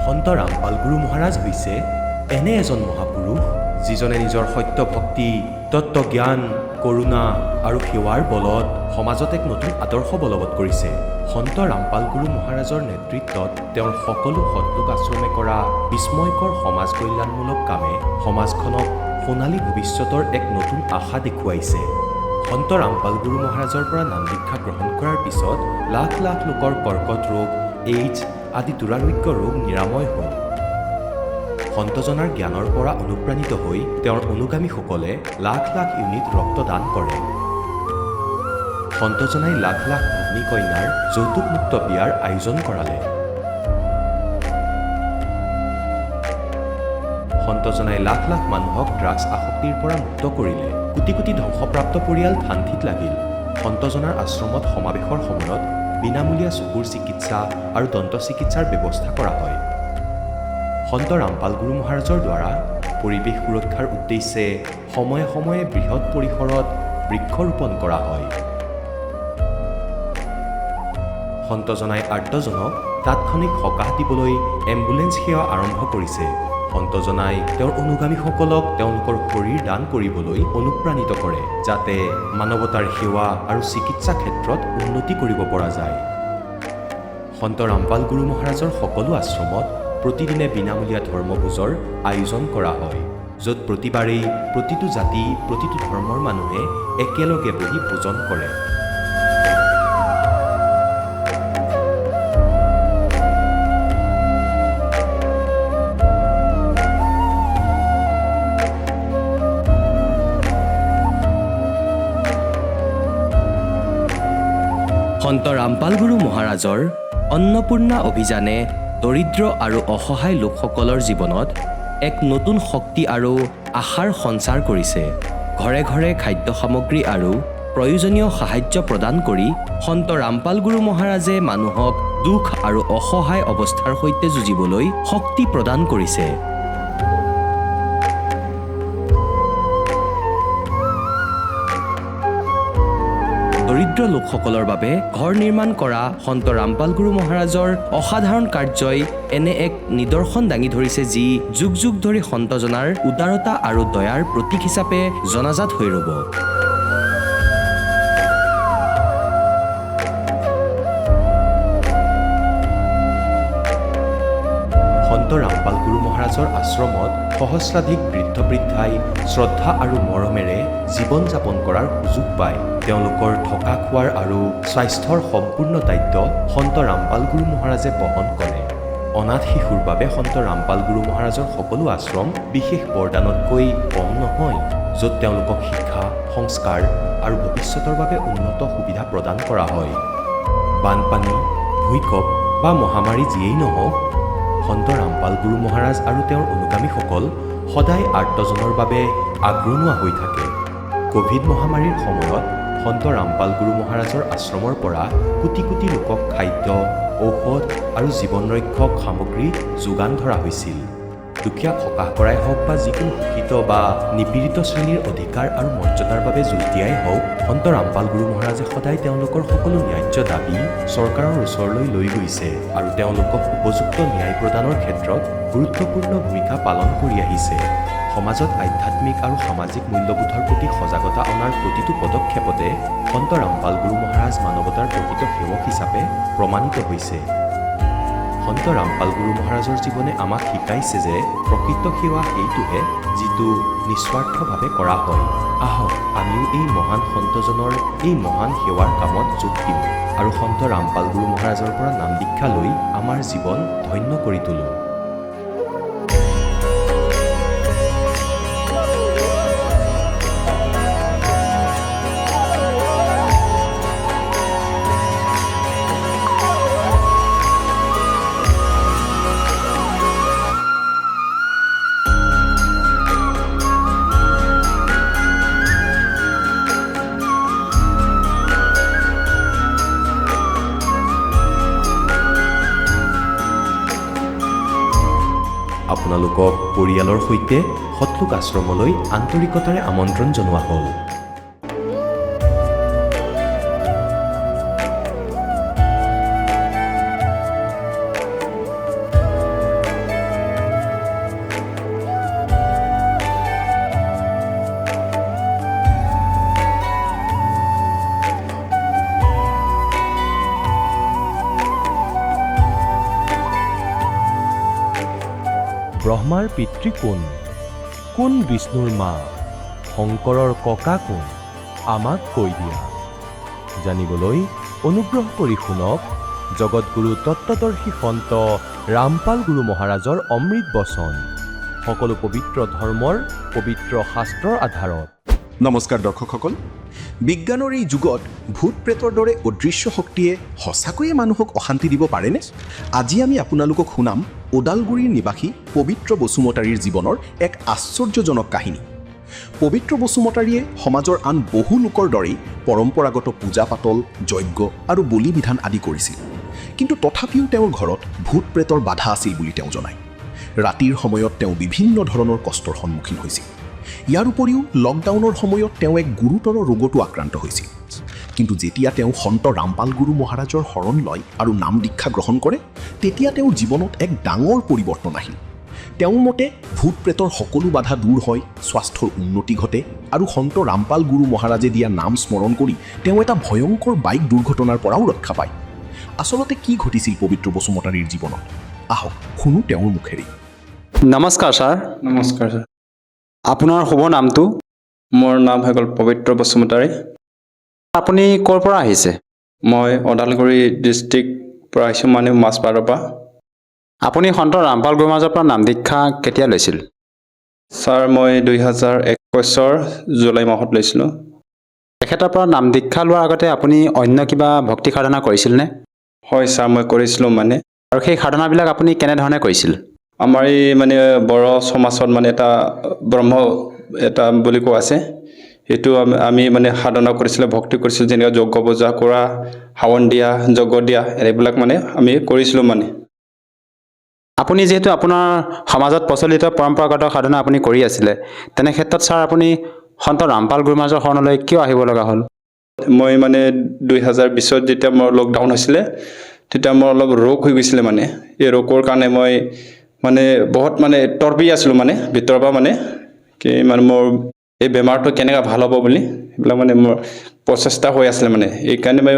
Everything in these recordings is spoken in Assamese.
সন্ত ৰামপাল গুৰু মহাৰাজ হৈছে এনে এজন মহাপুৰুষ যিজনে নিজৰ সত্য ভক্তি, তত্ত্বজ্ঞান, কৰোণা আৰু সেৱাৰ বলত সমাজত এক নতুন আদৰ্শ বলবৎ কৰিছে। সন্ত ৰামপাল গুৰু মহাৰাজৰ নেতৃত্বত তেওঁৰ সকলো সৎলোক আশ্ৰমে কৰা বিস্ময়কৰ সমাজ কল্যাণমূলক কামে সমাজখনক সোণালী ভৱিষ্যতৰ এক নতুন আশা দেখুৱাইছে। সন্ত ৰামপাল গুৰু মহাৰাজৰ পৰা নাম দীক্ষা গ্ৰহণ কৰাৰ পিছত লাখ লাখ লোকৰ কৰ্কট ৰোগ, এইডছ আদি দুৰাৰোগ্য ৰোগ নিৰাময় হ'ল। সন্তজনাৰ জ্ঞানৰ পৰা অনুপ্ৰাণিত হৈ তেওঁৰ অনুগামীসকলে লাখ লাখ ইউনিট ৰক্তদান কৰে। সন্তজনাই লাখ লাখ ভগ্নী কন্যাৰ যৌতুকমুক্ত বিয়াৰ আয়োজন কৰালে। সন্তজনাই লাখ লাখ মানুহক ড্ৰাগছ আসক্তিৰ পৰা মুক্ত কৰিলে। কোটি কোটি ধ্বংসপ্ৰাপ্ত পৰিয়াল শান্তিত লাগিল। সন্তজনাৰ আশ্ৰমত সমাৱেশৰ সময়ত বিনামূলীয়া চকুৰ চিকিৎসা আৰু দন্ত চিকিৎসাৰ ব্যৱস্থা কৰা হয়। সন্ত ৰামপাল গুৰু মহাৰাজৰ দ্বাৰা পৰিৱেশ সুৰক্ষাৰ উদ্দেশ্যে সময়ে সময়ে বৃহৎ পৰিসৰত বৃক্ষৰোপণ কৰা হয়। সন্তজনাই আৰ্তজনক তাৎক্ষণিক সকাহ দিবলৈ এম্বুলেন্স সেৱা আৰম্ভ কৰিছে। সন্তজনাই তেওঁৰ অনুগামীসকলক তেওঁলোকৰ শৰীৰ দান কৰিবলৈ অনুপ্ৰাণিত কৰে, যাতে মানৱতাৰ সেৱা আৰু চিকিৎসা ক্ষেত্ৰত উন্নতি কৰিব পৰা যায়। সন্ত ৰামপাল গুৰু মহাৰাজৰ সকলো আশ্ৰমত প্ৰতিদিনে বিনামূলীয়া ধৰ্মভোজৰ আয়োজন কৰা হয়, য'ত প্ৰতিবাৰেই প্ৰতিটো জাতি, প্ৰতিটো ধৰ্মৰ মানুহে একেলগে বহি ভোজন কৰে। সন্ত ৰামপাল গুৰু মহাৰাজৰ অন্নপূৰ্ণা অভিযানে দৰিদ্ৰ আৰু অসহায় লোকসকলৰ জীৱনত এক নতুন শক্তি আৰু আশাৰ সঞ্চাৰ কৰিছে। ঘৰে ঘৰে খাদ্য সামগ্ৰী আৰু প্ৰয়োজনীয় সাহায্য প্ৰদান কৰি সন্ত ৰামপাল গুৰু মহাৰাজে মানুহক দুখ আৰু অসহায় অৱস্থাৰ সৈতে যুঁজিবলৈ শক্তি প্ৰদান কৰিছে। দৰিদ্ৰ লোকসকলৰ বাবে ঘৰ নিৰ্মাণ কৰা সন্ত ৰামপাল গুৰু মহাৰাজৰ অসাধাৰণ কাৰ্যই এনে এক নিদৰ্শন দাঙি ধৰিছে, যি যুগ যুগ ধৰি সন্তজনাৰ উদাৰতা আৰু দয়াৰ প্ৰতীক হিচাপে জনাজাত হৈ ৰ'ব। সন্ত ৰামপাল গুৰু মহাৰাজৰ আশ্ৰমত সহস্ৰাধিক বৃদ্ধ বৃদ্ধাই শ্ৰদ্ধা আৰু মৰমেৰে জীৱন যাপন কৰাৰ সুযোগ পায়। তেওঁলোকৰ থকা খোৱাৰ আৰু স্বাস্থ্যৰ সম্পূৰ্ণ দায়িত্ব সন্ত ৰামপাল গুৰু মহাৰাজে বহন কৰে। অনাথ শিশুৰ বাবে সন্ত ৰামপাল গুৰু মহাৰাজৰ সকলো আশ্ৰম বিশেষ বৰদানতকৈ কম নহয়, য'ত তেওঁলোকক শিক্ষা, সংস্কাৰ আৰু ভৱিষ্যতৰ বাবে উন্নত সুবিধা প্ৰদান কৰা হয়। বানপানী, ভূঁইকঁপ বা মহামাৰী যিয়েই নহওক, সন্ত ৰামপাল গুৰু মহাৰাজ আৰু তেওঁৰ অনুগামীসকল সদায় আৰ্তজনৰ বাবে আগৰণুৱা হৈ থাকে। ক'ভিড মহামাৰীৰ সময়ত সন্ত ৰামপাল গুৰু মহাৰাজৰ আশ্ৰমৰ পৰা কোটি কোটি লোকক খাদ্য, ঔষধ আৰু জীৱন ৰক্ষক সামগ্ৰী যোগান ধৰা হৈছিল। দুখীয়াক সকাহ কৰাই হওক বা যিকোনো শোষিত বা নিপীড়িত শ্ৰেণীৰ অধিকাৰ আৰু মৰ্যাদাৰ বাবে যুঁজ দিয়াই হওক, সন্ত ৰামপাল গুৰু মহাৰাজে সদায় তেওঁলোকৰ সকলো ন্যায্য দাবী চৰকাৰৰ ওচৰলৈ লৈ গৈছে আৰু তেওঁলোকক উপযুক্ত ন্যায় প্ৰদানৰ ক্ষেত্ৰত গুৰুত্বপূৰ্ণ ভূমিকা পালন কৰি আহিছে। সমাজত আধ্যাত্মিক আৰু সামাজিক মূল্যবোধৰ প্ৰতি সজাগতা অনাৰ প্ৰতিটো পদক্ষেপতে সন্ত ৰামপাল গুৰু মহাৰাজ মানৱতাৰ প্ৰকৃত সেৱক হিচাপে প্ৰমাণিত হৈছে। সন্ত ৰামপাল গুৰু মহাৰাজৰ জীৱনে আমাক শিকাইছে যে প্ৰকৃত সেৱা সেইটোহে যিটো নিস্বাৰ্থভাৱে কৰা হয়। আহক আমিও এই মহান সন্তজনৰ এই মহান সেৱাৰ কামত যোগ দিওঁ আৰু সন্ত ৰামপাল গুৰু মহাৰাজৰ পৰা নাম দীক্ষা লৈ আমাৰ জীৱন ধন্য কৰি তোলোঁ। আপোনালোকক পৰিয়ালৰ সৈতে সৎলোক আশ্ৰমলৈ আন্তৰিকতাৰে আমন্ত্ৰণ জনোৱা হ'ল। ব্ৰহ্মাৰ পিতৃ কোন? কোন বিষ্ণুৰ মা? শংকৰৰ ককা কোন? আমাক কৈ দিয়া। জানিবলৈ অনুগ্ৰহ কৰি শুনক জগতগুৰু তত্ত্বদৰ্শী সন্ত ৰামপাল গুৰু মহাৰাজৰ অমৃত বচন, সকলো পবিত্ৰ ধৰ্মৰ পবিত্ৰ শাস্ত্ৰৰ আধাৰত। নমস্কাৰ দৰ্শকসকল, বিজ্ঞানৰ এই যুগত ভূত প্ৰেতৰ দৰে অদৃশ্য শক্তিয়ে সঁচাকৈয়ে মানুহক অশান্তি দিব পাৰেনে? আজি আমি আপোনালোকক শুনাম ওদালগুৰিৰ নিবাসী পবিত্ৰ বসুমতাৰীৰ জীৱনৰ এক আশ্চৰ্যজনক কাহিনী। পবিত্ৰ বসুমতাৰীয়ে সমাজৰ আন বহু লোকৰ দৰেই পৰম্পৰাগত পূজা পাতল, যজ্ঞ আৰু বলি বিধান আদি কৰিছিল। কিন্তু তথাপিও তেওঁৰ ঘৰত ভূত প্ৰেতৰ বাধা আছিল বুলি তেওঁ জনায়। ৰাতিৰ সময়ত তেওঁ বিভিন্ন ধৰণৰ কষ্টৰ সন্মুখীন হৈছিল। ইয়াৰ উপৰিও লকডাউনৰ সময়ত তেওঁ এক গুৰুতৰ ৰোগতো আক্ৰান্ত হৈছিল। কিন্তু যেতিয়া তেওঁ সন্ত ৰামপাল গুৰু মহাৰাজৰ শৰণ লয় আৰু নাম দীক্ষা গ্ৰহণ কৰে, তেতিয়া তেওঁৰ জীৱনত এক ডাঙৰ পৰিৱৰ্তন আহিল। তেওঁৰ মতে ভূত প্ৰেতৰ সকলো বাধা দূৰ হয়, স্বাস্থ্যৰ উন্নতি ঘটে আৰু সন্ত ৰামপাল গুৰু মহাৰাজে দিয়া নাম স্মৰণ কৰি তেওঁ এটা ভয়ংকৰ বাইক দুৰ্ঘটনাৰ পৰাও ৰক্ষা পায়। আচলতে কি ঘটিছিল পবিত্ৰ বসুমতাৰীৰ জীৱনত? আহক শুনো তেওঁৰ মুখেৰে। নমস্কাৰ ছাৰ। নমস্কাৰ ছাৰ। আপোনাৰ শুভ নামটো? মোৰ নাম হৈ গ'ল পবিত্ৰ বসুমতাৰী। আপুনি ক'ৰ পৰা আহিছে? মই ওদালগুৰি ডিষ্ট্ৰিক্ট পৰা আহিছোঁ, মানে মাছপাৰৰ পৰা। আপুনি সন্ত ৰামপাল গুৰু মহাৰাজৰ পৰা নাম দীক্ষা কেতিয়া লৈছিল? ছাৰ মই 2021 জুলাই মাহত লৈছিলোঁ। তেখেতৰ পৰা নাম দীক্ষা লোৱাৰ আগতে আপুনি অন্য কিবা ভক্তি সাধনা কৰিছিলনে? হয় ছাৰ, মই কৰিছিলোঁ মানে। আৰু সেই সাধনাবিলাক আপুনি কেনেধৰণে কৰিছিল? আমাৰ এই মানে বড়ো সমাজত মানে এটা ব্ৰহ্ম এটা বুলি কোৱা আছে, সেইটো আমি মানে সাধনা কৰিছিলোঁ, ভক্তি কৰিছিলোঁ, যেনেকৈ যজ্ঞ পূজা কৰা, হাৱন দিয়া, যজ্ঞ দিয়া, এইবিলাক মানে আমি কৰিছিলোঁ মানে। আপুনি যিহেতু আপোনাৰ সমাজত প্ৰচলিত পৰম্পৰাগত সাধনা আপুনি কৰি আছিলে, তেনে ক্ষেত্ৰত ছাৰ আপুনি সন্ত ৰামপাল গুৰু মহাৰাজৰ শৰণলৈ কিয় আহিব লগা হ'ল? মই মানে 2020 যেতিয়া মোৰ লকডাউন হৈছিলে, তেতিয়া মোৰ অলপ ৰোগ হৈ গৈছিলে মানে। এই ৰোগৰ কাৰণে মই মানে বহুত মানে তৰপি আছিলোঁ মানে ভিতৰৰ পৰা মানে কি মানে মোৰ এই বেমাৰটো কেনেকৈ ভাল হ'ব বুলি এইবিলাক মানে মোৰ প্ৰচেষ্টা হৈ আছিলে মানে। এইকাৰণে মই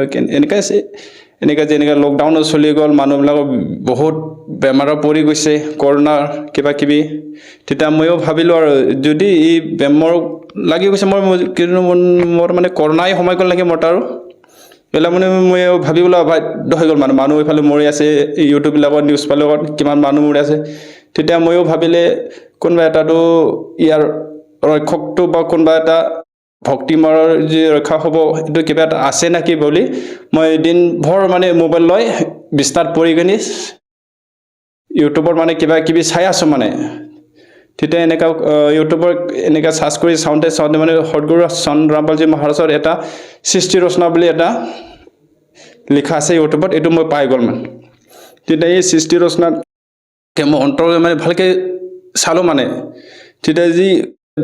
এনেকৈ যেনেকৈ লকডাউনত চলি গ'ল, মানুহবিলাকৰ বহুত বেমাৰত পৰি গৈছে, কৰোণাৰ কিবা কিবি। তেতিয়া ময়ো ভাবিলোঁ আৰু যদি এই বেমাৰ লাগি গৈছে মোৰ মানে কৰোণাই সোমাই গ'ল নেকি মোৰ আৰু এইবিলাক মানে মই ভাবিবলৈ বাধ্য হৈ গ'ল। মানুহ এইফালে মৰি আছে, ইউটিউববিলাকত নিউজবিলাকত কিমান মানুহ মৰি আছে। তেতিয়া ময়ো ভাবিলে কোনোবা এটাতো ইয়াৰ ৰক্ষকটো বা কোনোবা এটা ভক্তিমাৰৰ যি ৰক্ষা হ'ব এইটো কিবা এটা আছে নেকি বুলি মই দিনভৰ মানে মোবাইল লৈ বিছনাত পৰি কিনি ইউটিউবত মানে কিবা কিবি চাই আছোঁ মানে। তেতিয়া এনেকুৱা ইউটিউবৰ এনেকৈ চাৰ্চ কৰি চাওঁতে মানে সদগুৰু সন্ত ৰামপালজী মহাৰাজৰ এটা সৃষ্টি ৰচনা বুলি এটা লিখা আছে ইউটিউবত, এইটো মই পাই গ'ল মানে। তেতিয়া এই সৃষ্টি ৰচনাত মই অন্তৰলৈ মানে ভালকৈ চালোঁ মানে। তেতিয়া যি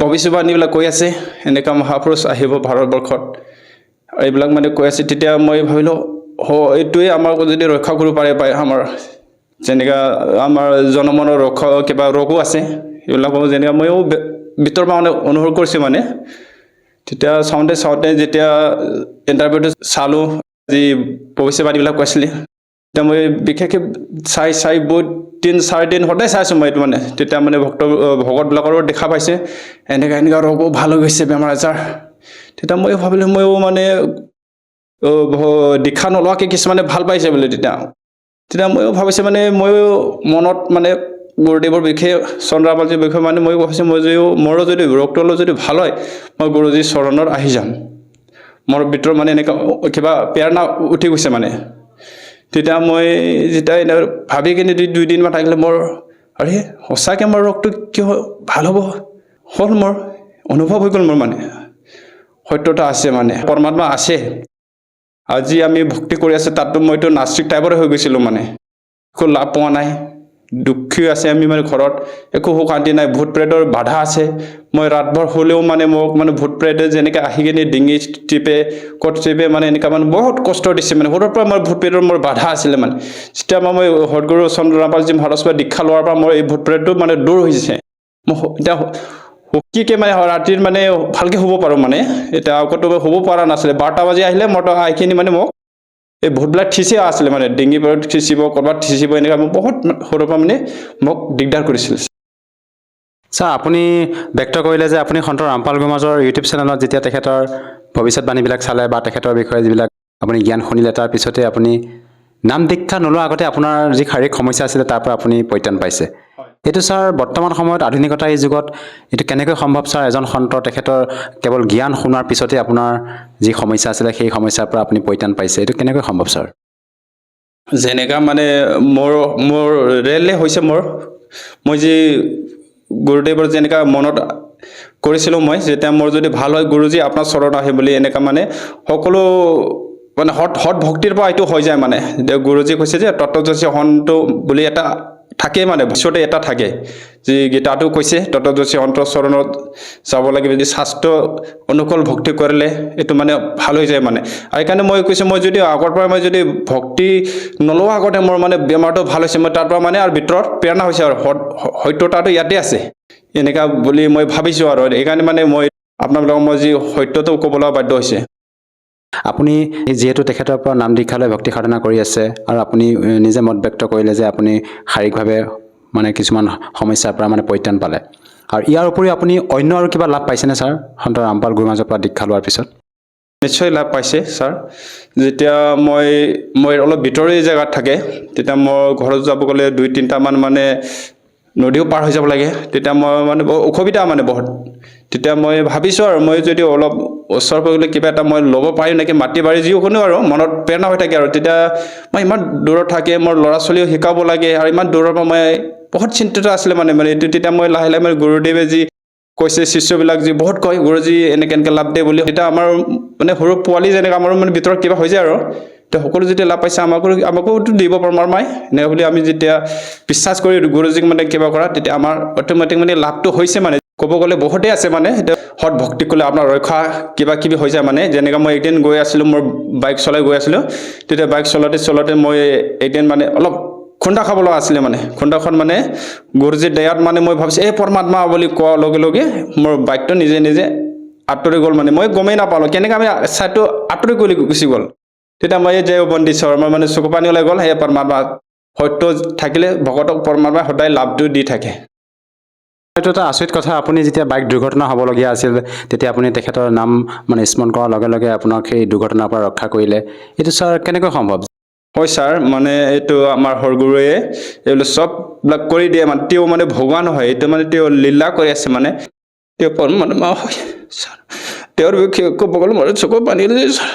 ভৱিষ্যবাণীবিলাক কৈ আছে, এনেকুৱা মহাপুৰুষ আহিব ভাৰতবৰ্ষত, এইবিলাক মানে কৈ আছে। তেতিয়া মই ভাবিলোঁ এইটোৱে আমাক যদি ৰক্ষা কৰিব পাৰে, আমাৰ যেনেকুৱা আমাৰ জনমনৰ ৰক্ষা কিবা ৰোগো আছে, এইবিলাকো যেনেকৈ ময়ো ভিতৰৰ পৰা মানে অনুভৱ কৰিছোঁ মানে। তেতিয়া চাওঁতে যেতিয়া ইণ্টাৰভিউটো চালোঁ, যি ভৱিষ্যবাণীবিলাক কৈছিলে, তেতিয়া মই বিশেষকৈ চাই বহুত 3-4 দিন সদায় চাইছোঁ মই এইটো মানে। তেতিয়া মানে ভকতবিলাকৰো দেখা পাইছে এনেকুৱা ৰোগো ভাল হৈ গৈছে, বেমাৰ আজাৰ। তেতিয়া মই ভাবিলোঁ ময়ো মানে দীক্ষা নলোৱাকৈ কিছুমানে ভাল পাইছে বুলি। তেতিয়া ময়ো ভাবিছোঁ মানে ময়ো মনত মানে গুৰুদেৱৰ বিষয়ে, সন্ত ৰামপালজীৰ বিষয়ে মানে মই ভাবিছোঁ মোৰো যদি ৰোগটো অলপ যদি ভাল হয়, মই গুৰুজীৰ চৰণত আহি যাম। মোৰ ভিতৰত মানে এনেকুৱা কিবা প্ৰেৰণা উঠি গৈছে মানে। তেতিয়া মই যেতিয়া এনে ভাবি কিনে 2 দিনমান থাকিলে মোৰ আৰে সঁচাকৈ মোৰ ৰোগটো কিয় ভাল হ'ব হ'ল, মোৰ অনুভৱ হৈ গ'ল। মোৰ মানে সত্যতা আছে মানে, পৰমাত্মা আছে। আজি আমি ভক্তি কৰি আছোঁ, তাততো মইতো নাস্তিক টাইপৰে হৈ গৈছিলোঁ মানে। একো লাভ পোৱা নাই, দুখী আছে আমি মানে, ঘৰত একো সুখ শান্তি নাই, ভূত প্ৰেতৰ বাধা আছে। মই ৰাতভৰ হ'লেও মানে মোক মানে ভূত প্ৰেতে যেনেকৈ আহি কিনে ডিঙি টিপে, ক'ত টিপে মানে এনেকুৱা মানে বহুত কষ্ট দিছে মানে। সৰুৰ পৰা মোৰ ভূত প্ৰেতৰ মোৰ বাধা আছিলে মানে। যেতিয়া মই সদগুৰু সন্ত ৰামপালজী মহাৰাজৰ পৰা দীক্ষা লোৱাৰ পৰা মোৰ এই ভূত প্ৰেতটো মানে দূৰ হৈছে। মই এতিয়া সুখীকৈ মানে ৰাতিৰ মানে ভালকৈ শুব পাৰোঁ মানে। এতিয়া আগতো শুব পৰা নাছিলে, 12টা বাজি আহিলে মই আইখিনি মানে মোক এই ভূতবিলাক ঠিচি আছিলে মানে, ডিঙিৰ পৰা ঠিচিব, ক'ৰবাত ঠিচিব, এনেকুৱা মোক বহুত সৰুৰ পৰা মানে মোক দিগদাৰ কৰিছিল। ছাৰ আপুনি ব্যক্ত কৰিলে যে আপুনি সন্ত ৰামপাল গুৰুমাজৰ ইউটিউব চেনেলত যেতিয়া তেখেতৰ ভৱিষ্যতবাণীবিলাক চালে বা তেখেতৰ বিষয়ে যিবিলাক আপুনি জ্ঞান শুনিলে তাৰ পিছতে আপুনি নাম দীক্ষা নোলোৱাৰ আগতে আপোনাৰ যি শাৰীৰিক সমস্যা আছিলে তাৰ পৰা আপুনি পৰিত্ৰাণ পাইছে। এইটো ছাৰ বৰ্তমান সময়ত আধুনিকতাৰ এই যুগত এইটো কেনেকৈ সম্ভৱ ছাৰ? এজন সন্ত তেখেতৰ কেৱল জ্ঞান শুনাৰ পিছতে আপোনাৰ যি সমস্যা আছিলে সেই সমস্যাৰ পৰা আপুনি পৰিত্ৰাণ পাইছে, এইটো কেনেকৈ সম্ভৱ ছাৰ? যেনেকা মানে মোৰ ৰেলে হৈছে মই যি গুৰুদেৱৰ যেনেকা মনত কৰিছিলোঁ মই যেতিয়া মোৰ যদি ভাল হয় গুৰুজী আপোনাৰ চৰণ আহে বুলি এনেকা মানে সকলো মানে হট ভক্তিৰ পৰা এইটো হৈ যায় মানে গুৰুজী কৈছে যে তত্ত্বদৰ্শী সন্ত বুলি এটা থাকে মানে বিশ্বতে এটা থাকে যি গীতাটো কৈছে তত্ত্বদৰ্শী সন্তৰ চৰণত যাব লাগে যদি শাস্ত্ৰ অনুকূল ভক্তি কৰিলে এইটো মানে ভাল হৈ যায় মানে আৰু সেইকাৰণে মই কৈছোঁ মই যদি আগৰ পৰা মই যদি ভক্তি নলোৱা আগতে মোৰ মানে বেমাৰটো ভাল হৈছে মই তাৰ পৰা মানে আৰু ভিতৰত প্ৰেৰণা হৈছে আৰু সত্যতাটো ইয়াতে আছে এনেকা বুলি মই ভাবিছোঁ আৰু সেইকাৰণে মানে মই আপোনালোকক মই যি সত্যটো ক'বলৈ বাধ্য হৈছে। আপুনি যিহেতু তেখেতৰ পৰা নাম দীক্ষা লৈ ভক্তি সাধনা কৰি আছে আৰু আপুনি নিজে মত ব্যক্ত কৰিলে যে আপুনি শাৰীৰিকভাৱে মানে কিছুমান সমস্যাৰ পৰা মানে পৰিত্ৰাণ পালে আৰু ইয়াৰ উপৰিও আপুনি অন্য আৰু কিবা লাভ পাইছেনে ছাৰ সন্ত ৰামপাল গুৰুমাজৰ পৰা দীক্ষা লোৱাৰ পিছত? নিশ্চয় লাভ পাইছে ছাৰ। যেতিয়া মই অলপ ভিতৰুৱা জেগাত থাকে তেতিয়া মোৰ ঘৰত যাব গ'লে 2-3টামান মানে নদীও পাৰ হৈ যাব লাগে তেতিয়া মই মানে অসুবিধা মানে বহুত তেতিয়া মই ভাবিছোঁ আৰু মই যদি অলপ ওচৰ গ'লে কিবা এটা মই ল'ব পাৰিম নেকি মাটি বাৰী যিকোনো আৰু মনত প্ৰেৰণা হৈ থাকে আৰু তেতিয়া মই ইমান দূৰত থাকে মোৰ ল'ৰা ছোৱালীও শিকাব লাগে আৰু ইমান দূৰৰ পৰা মই বহুত চিন্তিত আছিলে মানে এইটো তেতিয়া মই লাহে লাহে মানে গুৰুদেৱে যি কৈছে শিষ্যবিলাক যি বহুত কয় গুৰুজী এনেকৈ লাভ দিয়ে বুলি তেতিয়া আমাৰ মানে সৰু পোৱালি যেনেকৈ আমাৰ মানে ভিতৰত কিবা হৈ যায় আৰু তো সকলো যেতিয়া লাভ পাইছে আমাকোতো দিব পৰমাত্মাই এনেকৈ বুলি আমি যেতিয়া বিশ্বাস কৰি গুৰুজীক মানে কিবা কৰা তেতিয়া আমাৰ অট'মেটিক মানে লাভটো হৈছে মানে ক'ব গ'লে বহুতেই আছে মানে সৎ ভক্তি কৰিলে আপোনাৰ ৰক্ষা কিবা কিবি হৈ যায় মানে যেনেকৈ মই এদিন গৈ আছিলোঁ মোৰ বাইক চলাই গৈ আছিলোঁ তেতিয়া বাইক চলাওঁতে মই এদিন মানে অলপ খুন্দা খাব লগা আছিলে মানে খুন্দাখন মানে গুৰুজীৰ দয়াত মানে মই ভাবিছোঁ এই পৰমাত্মা বুলি কোৱাৰ লগে লগে মোৰ বাইকটো নিজে আঁতৰি গ'ল মানে মই গমেই নাপালোঁ কেনেকৈ আমি ছাইডটো আঁতৰি গুচি গ'ল তেতিয়া মই এই যে বন্দিশ্বৰ মই মানে চকু পানী ওলাই গ'ল সেই পৰমাত্মা সত্য থাকিলে ভকতক পৰমাত্মাই সদায় লাভটো দি থাকে। এইটো এটা আচৰিত কথা আপুনি যেতিয়া বাইক দুৰ্ঘটনা হ'বলগীয়া আছিল তেতিয়া আপুনি তেখেতৰ নাম মানে স্মৰণ কৰাৰ লগে লগে আপোনাক সেই দুৰ্ঘটনাৰ পৰা ৰক্ষা কৰিলে, এইটো ছাৰ কেনেকৈ সম্ভৱ? হয় ছাৰ মানে এইটো আমাৰ সৰগুৰুৱে এইবিলাক চববিলাক কৰি দিয়ে মানে তেওঁ মানে ভগৱান হয় এইটো মানে তেওঁ লীলা কৰি আছে মানে তেওঁ পৰমাত্মা হয় ছাৰ তেওঁৰ বিষয়ে ক'ব গ'লে মোৰ চকু পানী ছাৰ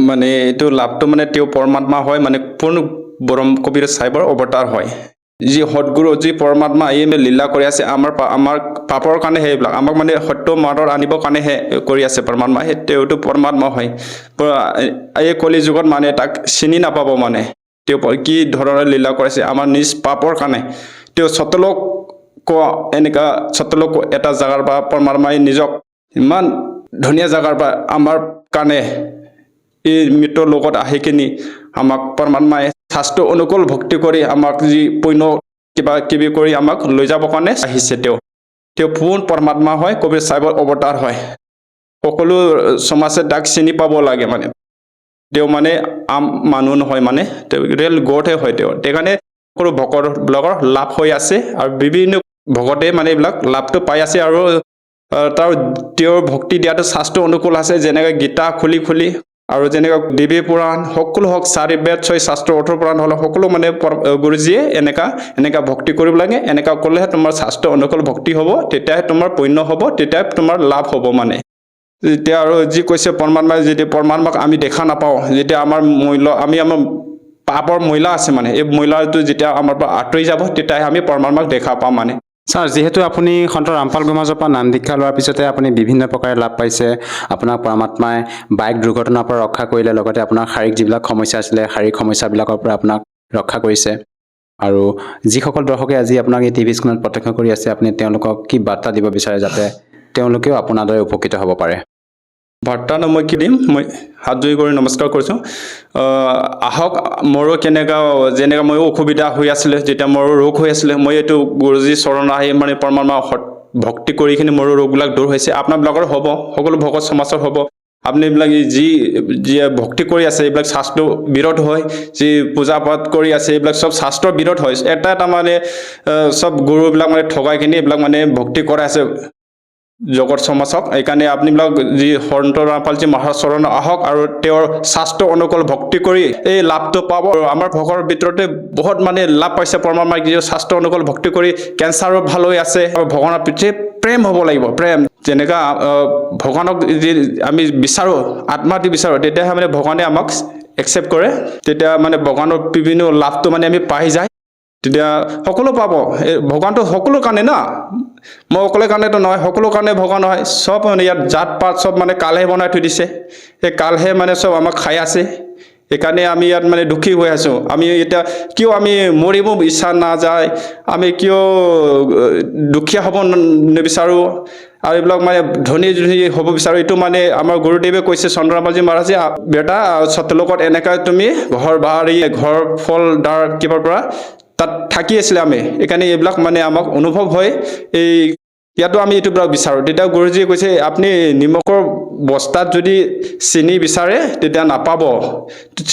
মানে এইটো লাভটো মানে তেওঁ পৰমাত্মা হয় মানে পূৰ্ণ ব্ৰহ্ম কবিৰ চাইবৰ অৱতাৰ হয় যি সদগুৰু যি পৰমাত্মা এই লীলা কৰি আছে আমাৰ পাপৰ কাৰণে সেইবিলাক আমাক মানে সত্য মাৰ্গত আনিবৰ কাৰণেহে কৰি আছে পৰমাত্মা তেওঁতো পৰমাত্মা হয় এই কলি যুগত মানে তাক চিনি নাপাব মানে তেওঁ কি ধৰণৰ লীলা কৰিছে আমাৰ নিজ পাপৰ কাৰণে তেওঁ সতলোক এনেকুৱা সতলোক এটা জেগাৰ পৰা পৰমাত্মাই নিজক ইমান ধুনীয়া জেগাৰ পৰা আমাৰ কাৰণে এই মৃত্যুৰ লগত আহি কিনি আমাক পৰমাত্মাই শাস্ত্ৰ অনুকূল ভক্তি কৰি আমাক যি পুণ্য কিবা কিবি কৰি আমাক লৈ যাবৰ কাৰণে আহিছে তেওঁ পূৰ্ণ পৰমাত্মা হয় কবিৰ চাইবৰ অৱতাৰ হয় সকলো সমাজে তাক চিনি পাব লাগে মানে তেওঁ মানে আম মানুহ নহয় মানে তেওঁ ৰিয়েল গডহে হয় তেওঁ সেইকাৰণে সকলো ভকতবিলাকৰ লাভ হৈ আছে আৰু বিভিন্ন ভকতে মানে এইবিলাক লাভটো পাই আছে আৰু তেওঁৰ ভক্তি দিয়াটো শাস্ত্ৰ অনুকূল আছে যেনেকৈ গীতা খুলি আৰু যেনেকৈ দেৱী পুৰাণ সকলো হওক 4 বেদ 6 শাস্ত্ৰ 18 পুৰাণ হ'লে সকলো মানে গুৰুজীয়ে এনেকা ভক্তি কৰিব লাগে এনেকা কৰিলেহে তোমাৰ শাস্ত্ৰ অনুকূল ভক্তি হ'ব তেতিয়াহে তোমাৰ পুণ্য হ'ব তেতিয়াহে তোমাৰ লাভ হ'ব মানে যেতিয়া আৰু যি কৈছে পৰমাত্মাই যেতিয়া পৰমাত্মাক আমি দেখা নাপাওঁ যেতিয়া আমাৰ আমাৰ পাপৰ মহিলা আছে মানে এই মহিলাটো যেতিয়া আমাৰ পৰা আঁতৰি যাব তেতিয়াহে আমি পৰমাত্মাক দেখা পাম মানে। ছাৰ যিহেতু আপুনি সন্ত ৰামপাল গুৰুমাজৰ পৰা নাম দীক্ষা লোৱাৰ পিছতে আপুনি বিভিন্ন প্ৰকাৰে লাভ পাইছে আপোনাক পৰমাত্মাই বাইক দুৰ্ঘটনাৰ পৰা ৰক্ষা কৰিলে লগতে আপোনাৰ শাৰীৰিক যিবিলাক সমস্যা আছিলে শাৰীৰিক সমস্যাবিলাকৰ পৰা আপোনাক ৰক্ষা কৰিছে আৰু যিসকল দৰ্শকে আজি আপোনাক এই টিভি স্ক্ৰীণত প্ৰত্যক্ষ কৰি আছে আপুনি তেওঁলোকক কি বাৰ্তা দিব বিচাৰে যাতে তেওঁলোকেও আপোনাৰ দৰে উপকৃত হ'ব পাৰে? বাৰ্তানো মই কি দিম মই হাত জুৰি কৰি নমস্কাৰ কৰিছোঁ আহক মোৰো যেনেকৈ ময়ো অসুবিধা হৈ আছিলে যেতিয়া মোৰো ৰোগ হৈ আছিলে মই এইটো গুৰুজী চৰণ আহি মানে পৰমাত্মা ভক্তি কৰি কিনি মোৰো ৰোগবিলাক দূৰ হৈছে আপোনাবিলাকৰ হ'ব সকলো ভকত সমাজৰ হ'ব আপুনি এইবিলাক যি যিয়ে ভক্তি কৰি আছে এইবিলাক শাস্ত্ৰ বিৰোধ হয়, যি পূজা পাঠ কৰি আছে এইবিলাক চব শাস্ত্ৰৰ বিৰোধ হয়। এটা এটা মানে চব গুৰুবিলাক মানে ঠগাই কিনি এইবিলাক মানে ভক্তি কৰাই আছে জগত সমাজক। সেইকাৰণে আপুনিবিলাক যি সন্ত ৰামপালজী মহাৰাজ চৰণ আহক আৰু তেওঁৰ শাস্ত্ৰ অনুকূল ভক্তি কৰি এই লাভটো পাব। আৰু আমাৰ ভকতৰ ভিতৰতে বহুত মানে লাভ পাইছে প্ৰমাণ যি শাস্ত্ৰ অনুকূল ভক্তি কৰি কেঞ্চাৰো ভাল হৈ আছে। আৰু ভগৱানৰ প্ৰতি প্ৰেম হ'ব লাগিব, প্ৰেম। যেনেকা ভগৱানক যি আমি বিচাৰোঁ, আত্মা দি বিচাৰোঁ, তেতিয়াহে মানে ভগৱানে আমাক একচেপ্ট কৰে, তেতিয়া মানে ভগৱানৰ বিভিন্ন লাভটো মানে আমি পাই যায়, তেতিয়া সকলো পাব। এই ভগৱানটো সকলো কাৰণে না, মই অকলে কাৰণেতো নহয়, সকলো কাৰণে ভগৱান হয়। চব মানে ইয়াত জাত পাত চব মানে কালহে বনাই থৈ দিছে, সেই কালহে মানে চব আমাক খাই আছে। সেইকাৰণে আমি ইয়াত মানে দুখী হৈ আছোঁ। আমি এতিয়া কিয় আমি মৰিব ইচ্ছা নাযায়, আমি কিয় দুখীয়া হ'ব নিবিচাৰোঁ, আৰু এইবিলাক মানে ধনী হ'ব বিচাৰোঁ। এইটো মানে আমাৰ গুৰুদেৱে কৈছে, চন্দ্ৰৰামপালজী মহাৰাজে, বেটা সত্যলোকত এনেকৈ তুমি ঘৰ বাৰী ঘৰ ফল দাৰ কিবাৰ পৰা তাত থাকি আছিলে আমি, সেইকাৰণে এইবিলাক মানে আমাক অনুভৱ হয়। এই ইয়াতো আমি এইটো বিচাৰোঁ। তেতিয়া গুৰুজীয়ে কৈছে, আপুনি নিমখৰ বস্তাত যদি চেনি বিচাৰে তেতিয়া নাপাব,